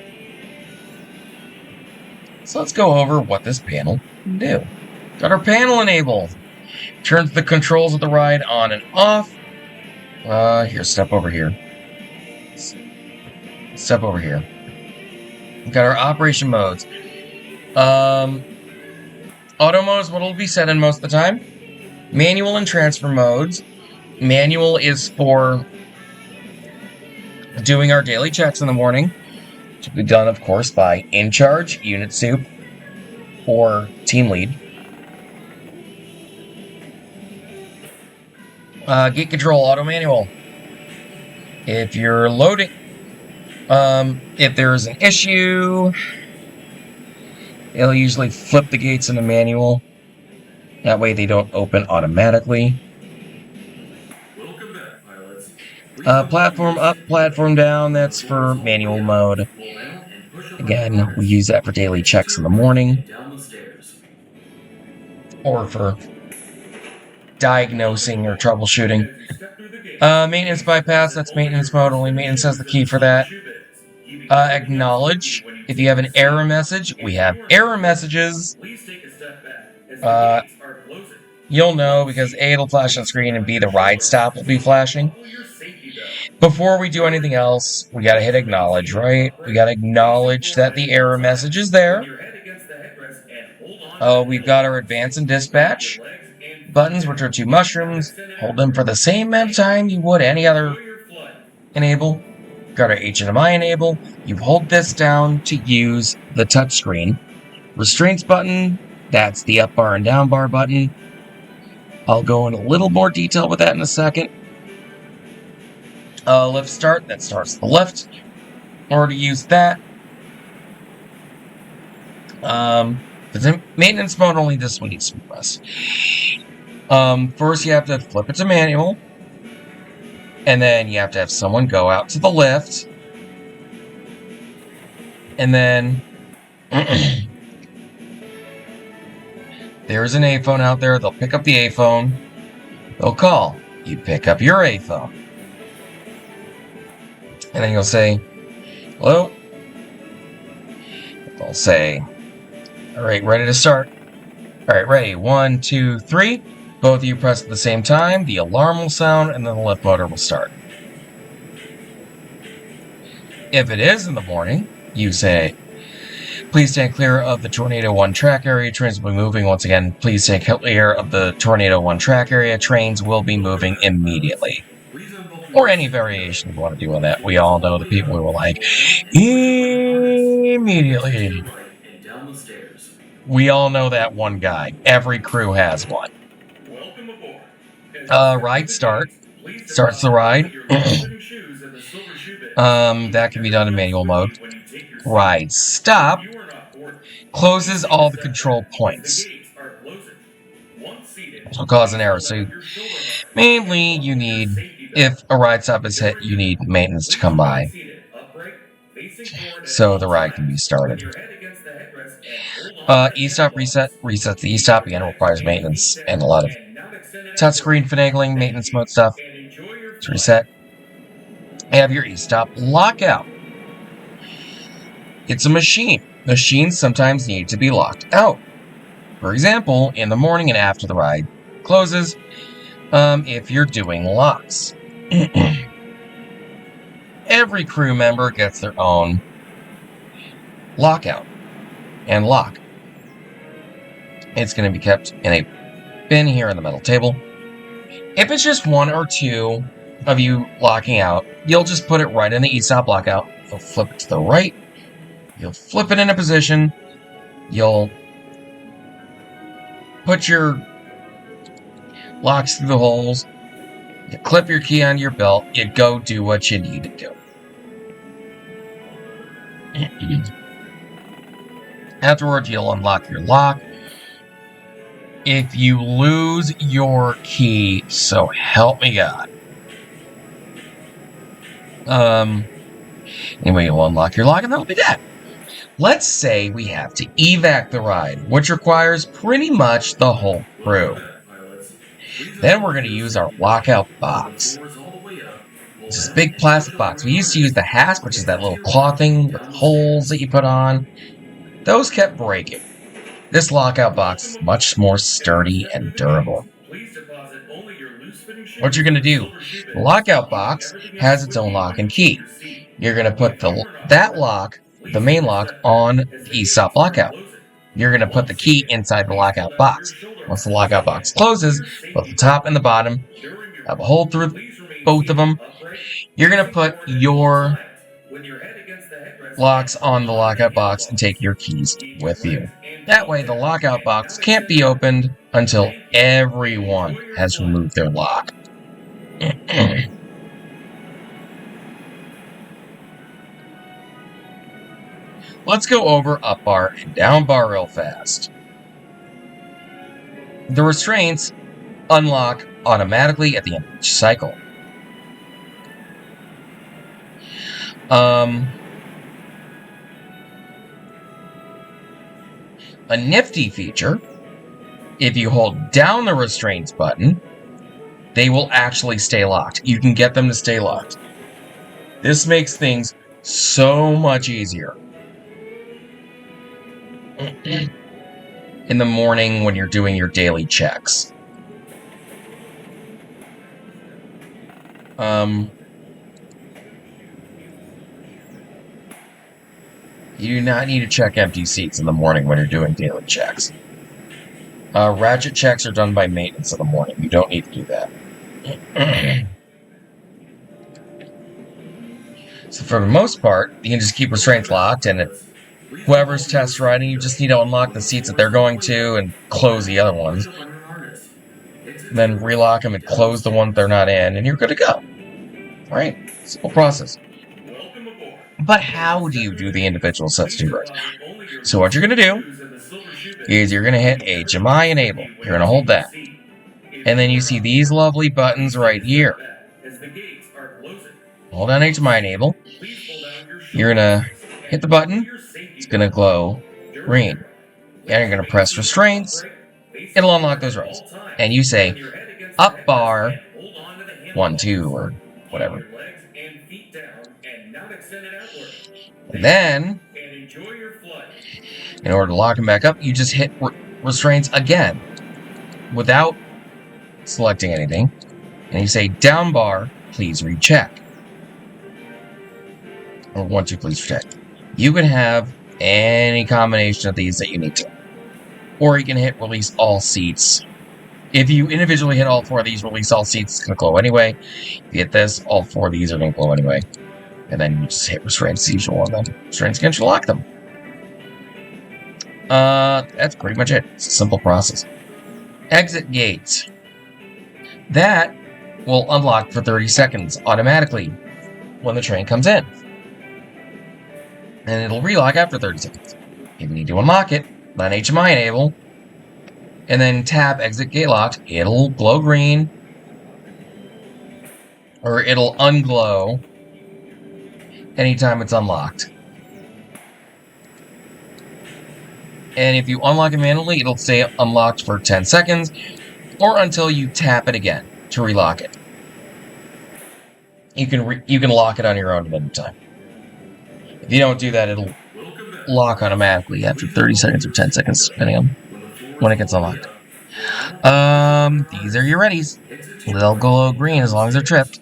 So let's go over what this panel can do. Got our panel enabled. Turns the controls of the ride on and off. Here, step over here. Step over here. We got our operation modes. Auto mode is what will be set in most of the time. Manual and transfer modes. Manual is for doing our daily checks in the morning, to be done, of course, by in charge, unit soup, or team lead. Gate control auto manual. If you're loading, if there's an issue, it'll usually flip the gates into manual. That way they don't open automatically. Welcome back, pilots. Platform up, platform down, that's for manual mode. Pull down and push up on the Again, we harness. use that for daily Next checks in the turn right morning, and down the stairs. or for diagnosing or troubleshooting. As you step through the gates, Maintenance please bypass, deposit that's all of maintenance your mode, only fastened maintenance has shoes the in key the for silver that. shoe bins. Keeping everything else with you Acknowledge, when you if take you have your an seat. error message, we If have you are error not messages. please take a step back as the gates are closing. You'll know Once because seated, A, it'll flash on please pull screen, and down B, your the ride shoulder stop will be harness and flashing. buckle your safety belt. Before we do When anything ready, else, we gotta hit please remain acknowledge, seated while right? We operating, gotta facing acknowledge forward that at the all error message times. is When there. your head against the headrest and hold on to the We've got our handlebars. advance and Keep your dispatch legs and feet buttons, which are down two and not mushrooms. extended Hold them outward. for the same amount of Thank time you, you would any and other enjoy your flight. enable. Got our HMI enable. You hold this down to use the touchscreen. Restraints button, that's the up bar and down bar button. I'll go in a little more detail with that in a second. Lift start, that starts the lift. Already used that. The maintenance mode, only this one needs to be pressed. First you have to flip it to manual. And then you have to have someone go out to the lift. And then there's an A-phone out there. They'll pick up the A-phone. They'll call. You pick up your A-phone. And then you'll say, hello? They'll say, all right, ready to start. All right, ready. 1, 2, 3. Both of you press at the same time. The alarm will sound, and then the lift motor will start. If it is in the morning, you say, please stand clear of the Tornado 1 track area. Trains will be moving. Once again, please stand clear of the Tornado 1 track area. Trains will be moving immediately. Or any variation you want to do on that. We all know the people who are like, immediately. We all know that one guy. Every crew has one. Welcome aboard. Ride start. Starts the ride. That can be done in manual mode. Ride stop closes all the control points. This will cause an error. So mainly you need, if a ride stop is hit, you need maintenance to come by. So the ride can be started. E-stop reset resets the e-stop. Again, requires maintenance and a lot of touchscreen finagling, maintenance mode stuff. It's reset. Have your e-stop lockout. It's a machine. Machines sometimes need to be locked out. For example, in the morning and after the ride closes, if you're doing locks. Every crew member gets their own lockout and lock. It's going to be kept in a bin here on the metal table. If it's just one or two of you locking out, you'll just put it right in the e-stop lockout. You'll flip it to the right. You'll flip it into position. You'll put your locks through the holes. You clip your key onto your belt, you go do what you need to do. Afterwards, you'll unlock your lock. If you lose your key, so help me God. Anyway, you'll unlock your lock and that'll be that. Let's say we have to evac the ride, which requires pretty much the whole crew. Then we're going to use our lockout box. It's this big plastic box. We used to use the hasp, which is that little claw thing with holes that you put on. Those kept breaking. This lockout box is much more sturdy and durable. What you're going to do, the lockout box has its own lock and key. You're going to put that lock, the main lock, on the ESOP lockout. You're going to put the key inside the lockout box. Once the lockout box closes, both the top and the bottom have a hole through both of them. You're going to put your locks on the lockout box and take your keys with you. That way, the lockout box can't be opened until everyone has removed their lock. Let's go over up bar and down bar real fast. The restraints unlock automatically at the end of each cycle. A nifty feature, if you hold down the restraints button, they will actually stay locked. You can get them to stay locked. This makes things so much easier. In the morning when you're doing your daily checks. You do not need to check empty seats in the morning when you're doing daily checks. Ratchet checks are done by maintenance in the morning. You don't need to do that. So for the most part, you can just keep restraints locked, and whoever's test riding, you just need to unlock the seats that they're going to and close the other ones. And then relock them and close the ones they're not in, and you're good to go. Alright, simple process. But how do you do the individual substitute? So what you're going to do is you're going to hit HMI Enable. You're going to hold that. And then you see these lovely buttons right here. Hold down HMI Enable. You're going to hit the button. It's going to glow green. And you're going to press restraints. It'll unlock those rows. And you say up bar 1, 2, or whatever. And then, in order to lock them back up, you just hit restraints again without selecting anything. And you say down bar, please recheck. Or 1, 2, please recheck. You can have any combination of these that you need to. Or you can hit release all seats. If you individually hit all 4 of these, release all seats, it's going to glow anyway. If you hit this, all 4 of these are going to glow anyway. And then you just hit restraints, each one of them. Restraints can lock them. That's pretty much it. It's a simple process. Exit gates. That will unlock for 30 seconds automatically when the train comes in. And it'll relock after 30 seconds. If you need to unlock it, then HMI Enable, and then tap Exit Gate Locked. It'll glow green, or it'll unglow anytime it's unlocked. And if you unlock it manually, it'll stay unlocked for 10 seconds, or until you tap it again to relock it. You can lock it on your own at any time. If you don't do that, it'll lock automatically after 30 seconds or 10 seconds, depending on when it gets unlocked. These are your readies. They'll glow green as long as they're tripped.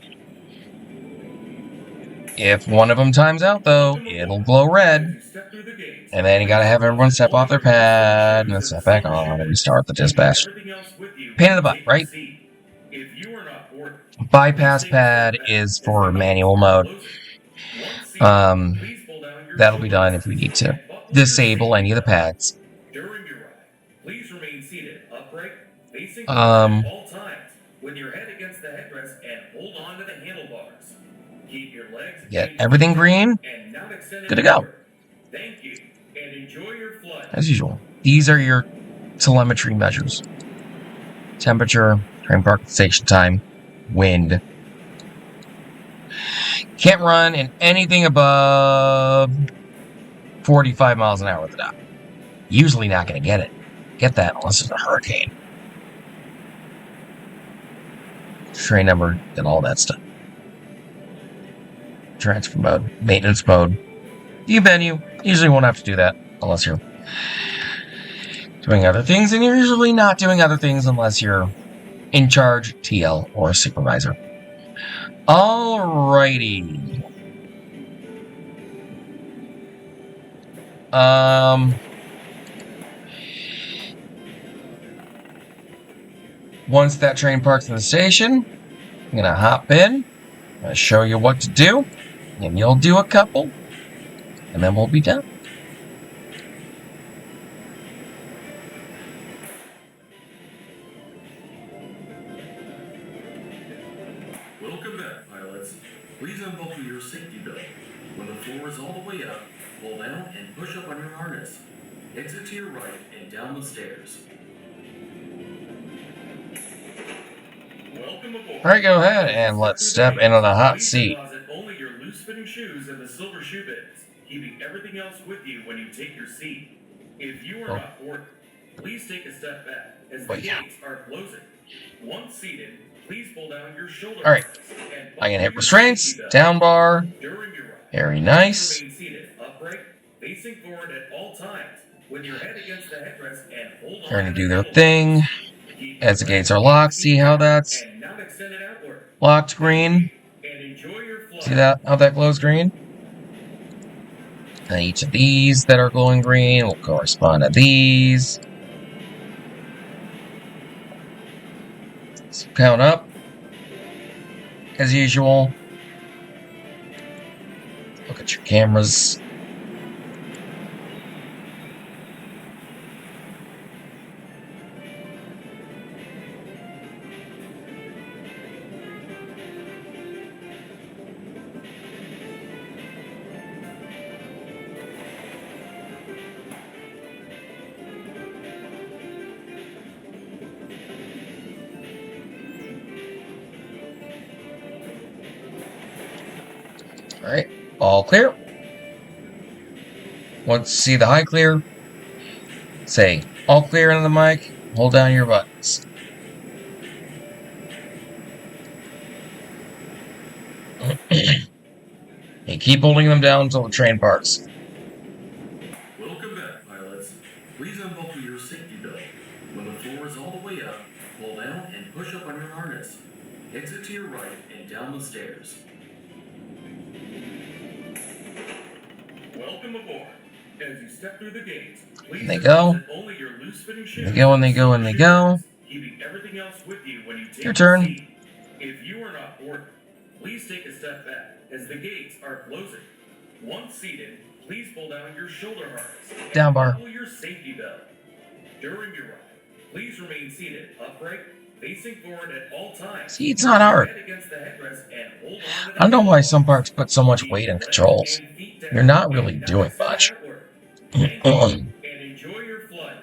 If one of them times out, though, it'll glow red. And then you gotta have everyone step off their pad and then step back on and restart the dispatch. Pain in the butt, right? Bypass pad is for manual mode. That'll be done if we need to disable any of the pads. Get and everything feet green. down and not extend Good it to go. outward. Thank you, and enjoy your flight. As usual. These are your telemetry measures. Temperature, train park station time, wind. Can't run in anything above 45 miles an hour with the dock. Usually not going to get that unless it's a hurricane. Train number and all that stuff. Transfer mode, maintenance mode. View menu. Usually won't have to do that unless you're doing other things, and you're usually not doing other things unless you're in charge, TL, or supervisor. Alrighty. Once that train parks in the station, I'm gonna hop in. I'm gonna show you what to do, and you'll do a couple, and then we'll be done. Welcome back, pilots. Please unbuckle your safety belt. When the floor is all the way up, pull down and push up on your harness. Exit to your right and down the stairs. Welcome aboard. Alright, go ahead and let's step into the hot seat. Deposit only your loose-fitting shoes in the silver shoe bins, keeping everything else with you when you take your seat. If you are not boarded, please take a step back as the gates are closing. Once seated, please pull down your shoulder. Alright, I can hit restraints, down bar. Very nice. Remain seated upright, facing forward at all times. With your head against the headrest and hold on. They're going to do their thing. As the gates are locked, see how that's locked green? See that? How that glows green? And each of these that are glowing green will correspond to these. So count up. As usual. Look at your cameras. Alright, all clear. Once you see the high clear, say all clear into the mic, hold down your buttons. And keep holding them down until the train parks. Welcome back, pilots. Please unbuckle your safety belt. When the floor is all the way up, pull down and push up on your harness. Exit to your right and down the stairs. Welcome aboard. As you step through the gates, please They go. Only your loose-fitting shoes. They go and they go and they go. Keeping everything else with you when you take your turn. Seat. If you are not boarded, please take a step back as the gates are closing. Once seated, please pull down your shoulder harness. Down bar. Pull your safety belt. During your ride, please remain seated upright, facing forward at all times. See, it's not hard. I don't know why some parks put so much weight in controls. You're not really doing much. And enjoy your flight.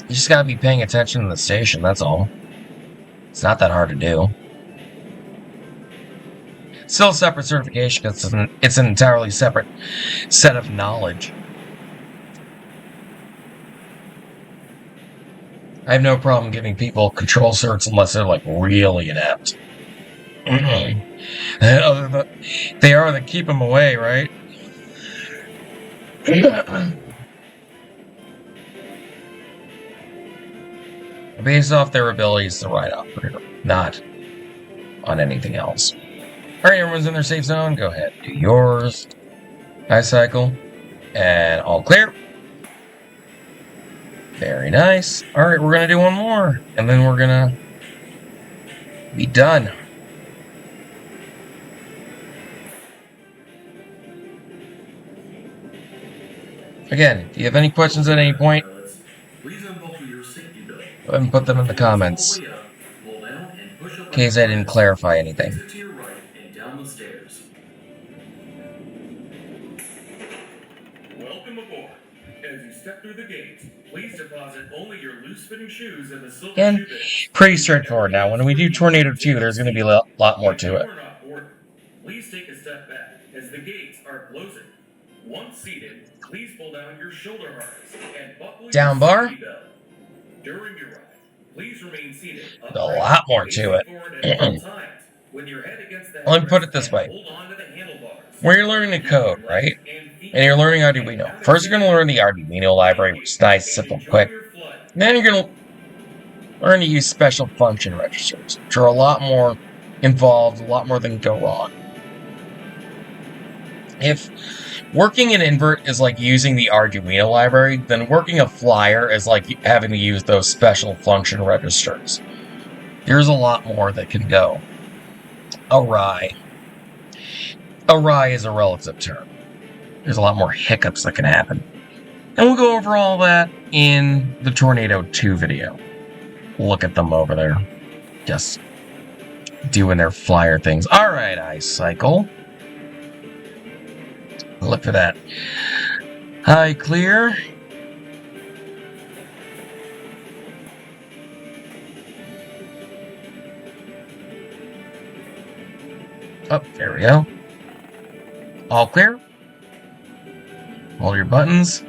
You just gotta be paying attention to the station, that's all. It's not that hard to do. Still a separate certification because it's an entirely separate set of knowledge. I have no problem giving people control certs unless they're like really inept. They are that keep them away, right? Based off their abilities to ride operator, not on anything else. Alright, everyone's in their safe zone. Go ahead, do yours. High cycle. And all clear. Very nice. Alright, we're gonna do one more. And then we're gonna be done. Again, if you have any questions at any point, Go ahead and put them in the comments. In case I didn't clarify anything. Exit to your right and down the stairs. Welcome aboard. As you step through the gates, please deposit only your loose-fitting shoes in the silver Again, shoe bins. pretty straightforward. Now, when we do Tornado 2, there's going to be a lot more to it. If you are not boarded, please take a step back as the gates are closing. Once seated, please pull down your shoulder harness and buckle Down your bar? safety belt. During your ride, please remain seated. There's a lot more to it. Let me put it this way. When you're learning the code, right? And you're learning Arduino. First, you're going to learn the Arduino library, which is nice, simple, quick. And then you're going to learn to use special function registers, which are a lot more involved, a lot more that can go wrong. If working an invert is like using the Arduino library, then working a flyer is like having to use those special function registers. There's a lot more that can go awry. Awry is a relative term. There's a lot more hiccups that can happen. And we'll go over all that in the Tornado 2 video. Look at them over there. Just doing their flyer things. Alright, iCycle. Look for that. High clear. Oh, there we go. All clear. All your buttons.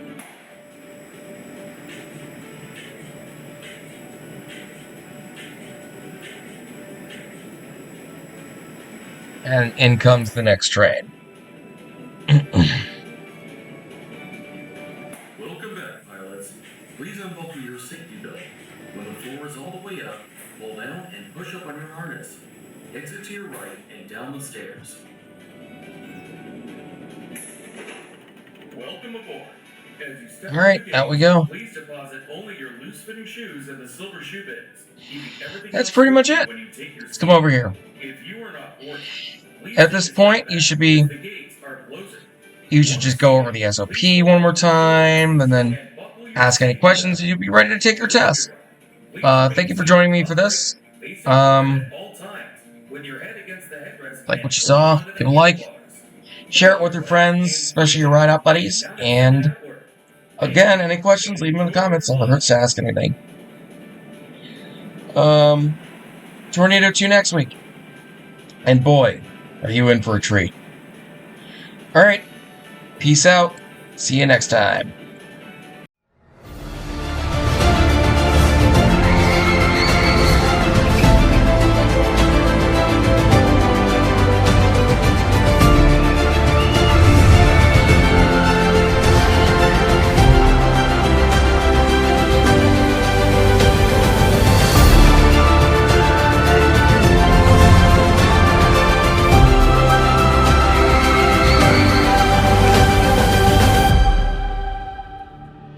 And in comes the next train. Welcome back, pilots. Please unbuckle your safety belt. When the floor is all the way up, pull down and push up on your harness. Exit to your right and down the stairs. Welcome aboard. As you step Alright, out we go. Please deposit only your loose-fitting shoes in the silver shoe bins. That's pretty much it. Let's come over here. If you are not boarded, at this point, you should just go over the SOP one more time, and then ask any questions, and you'll be ready to take your test. Thank you for joining me for this. Like what you saw, give a like, share it with your friends, especially your ride-out buddies, and again, any questions, leave them in the comments. It never hurts to ask anything. Tornado 2 next week. And boy, are you in for a treat. Alright, peace out. See you next time.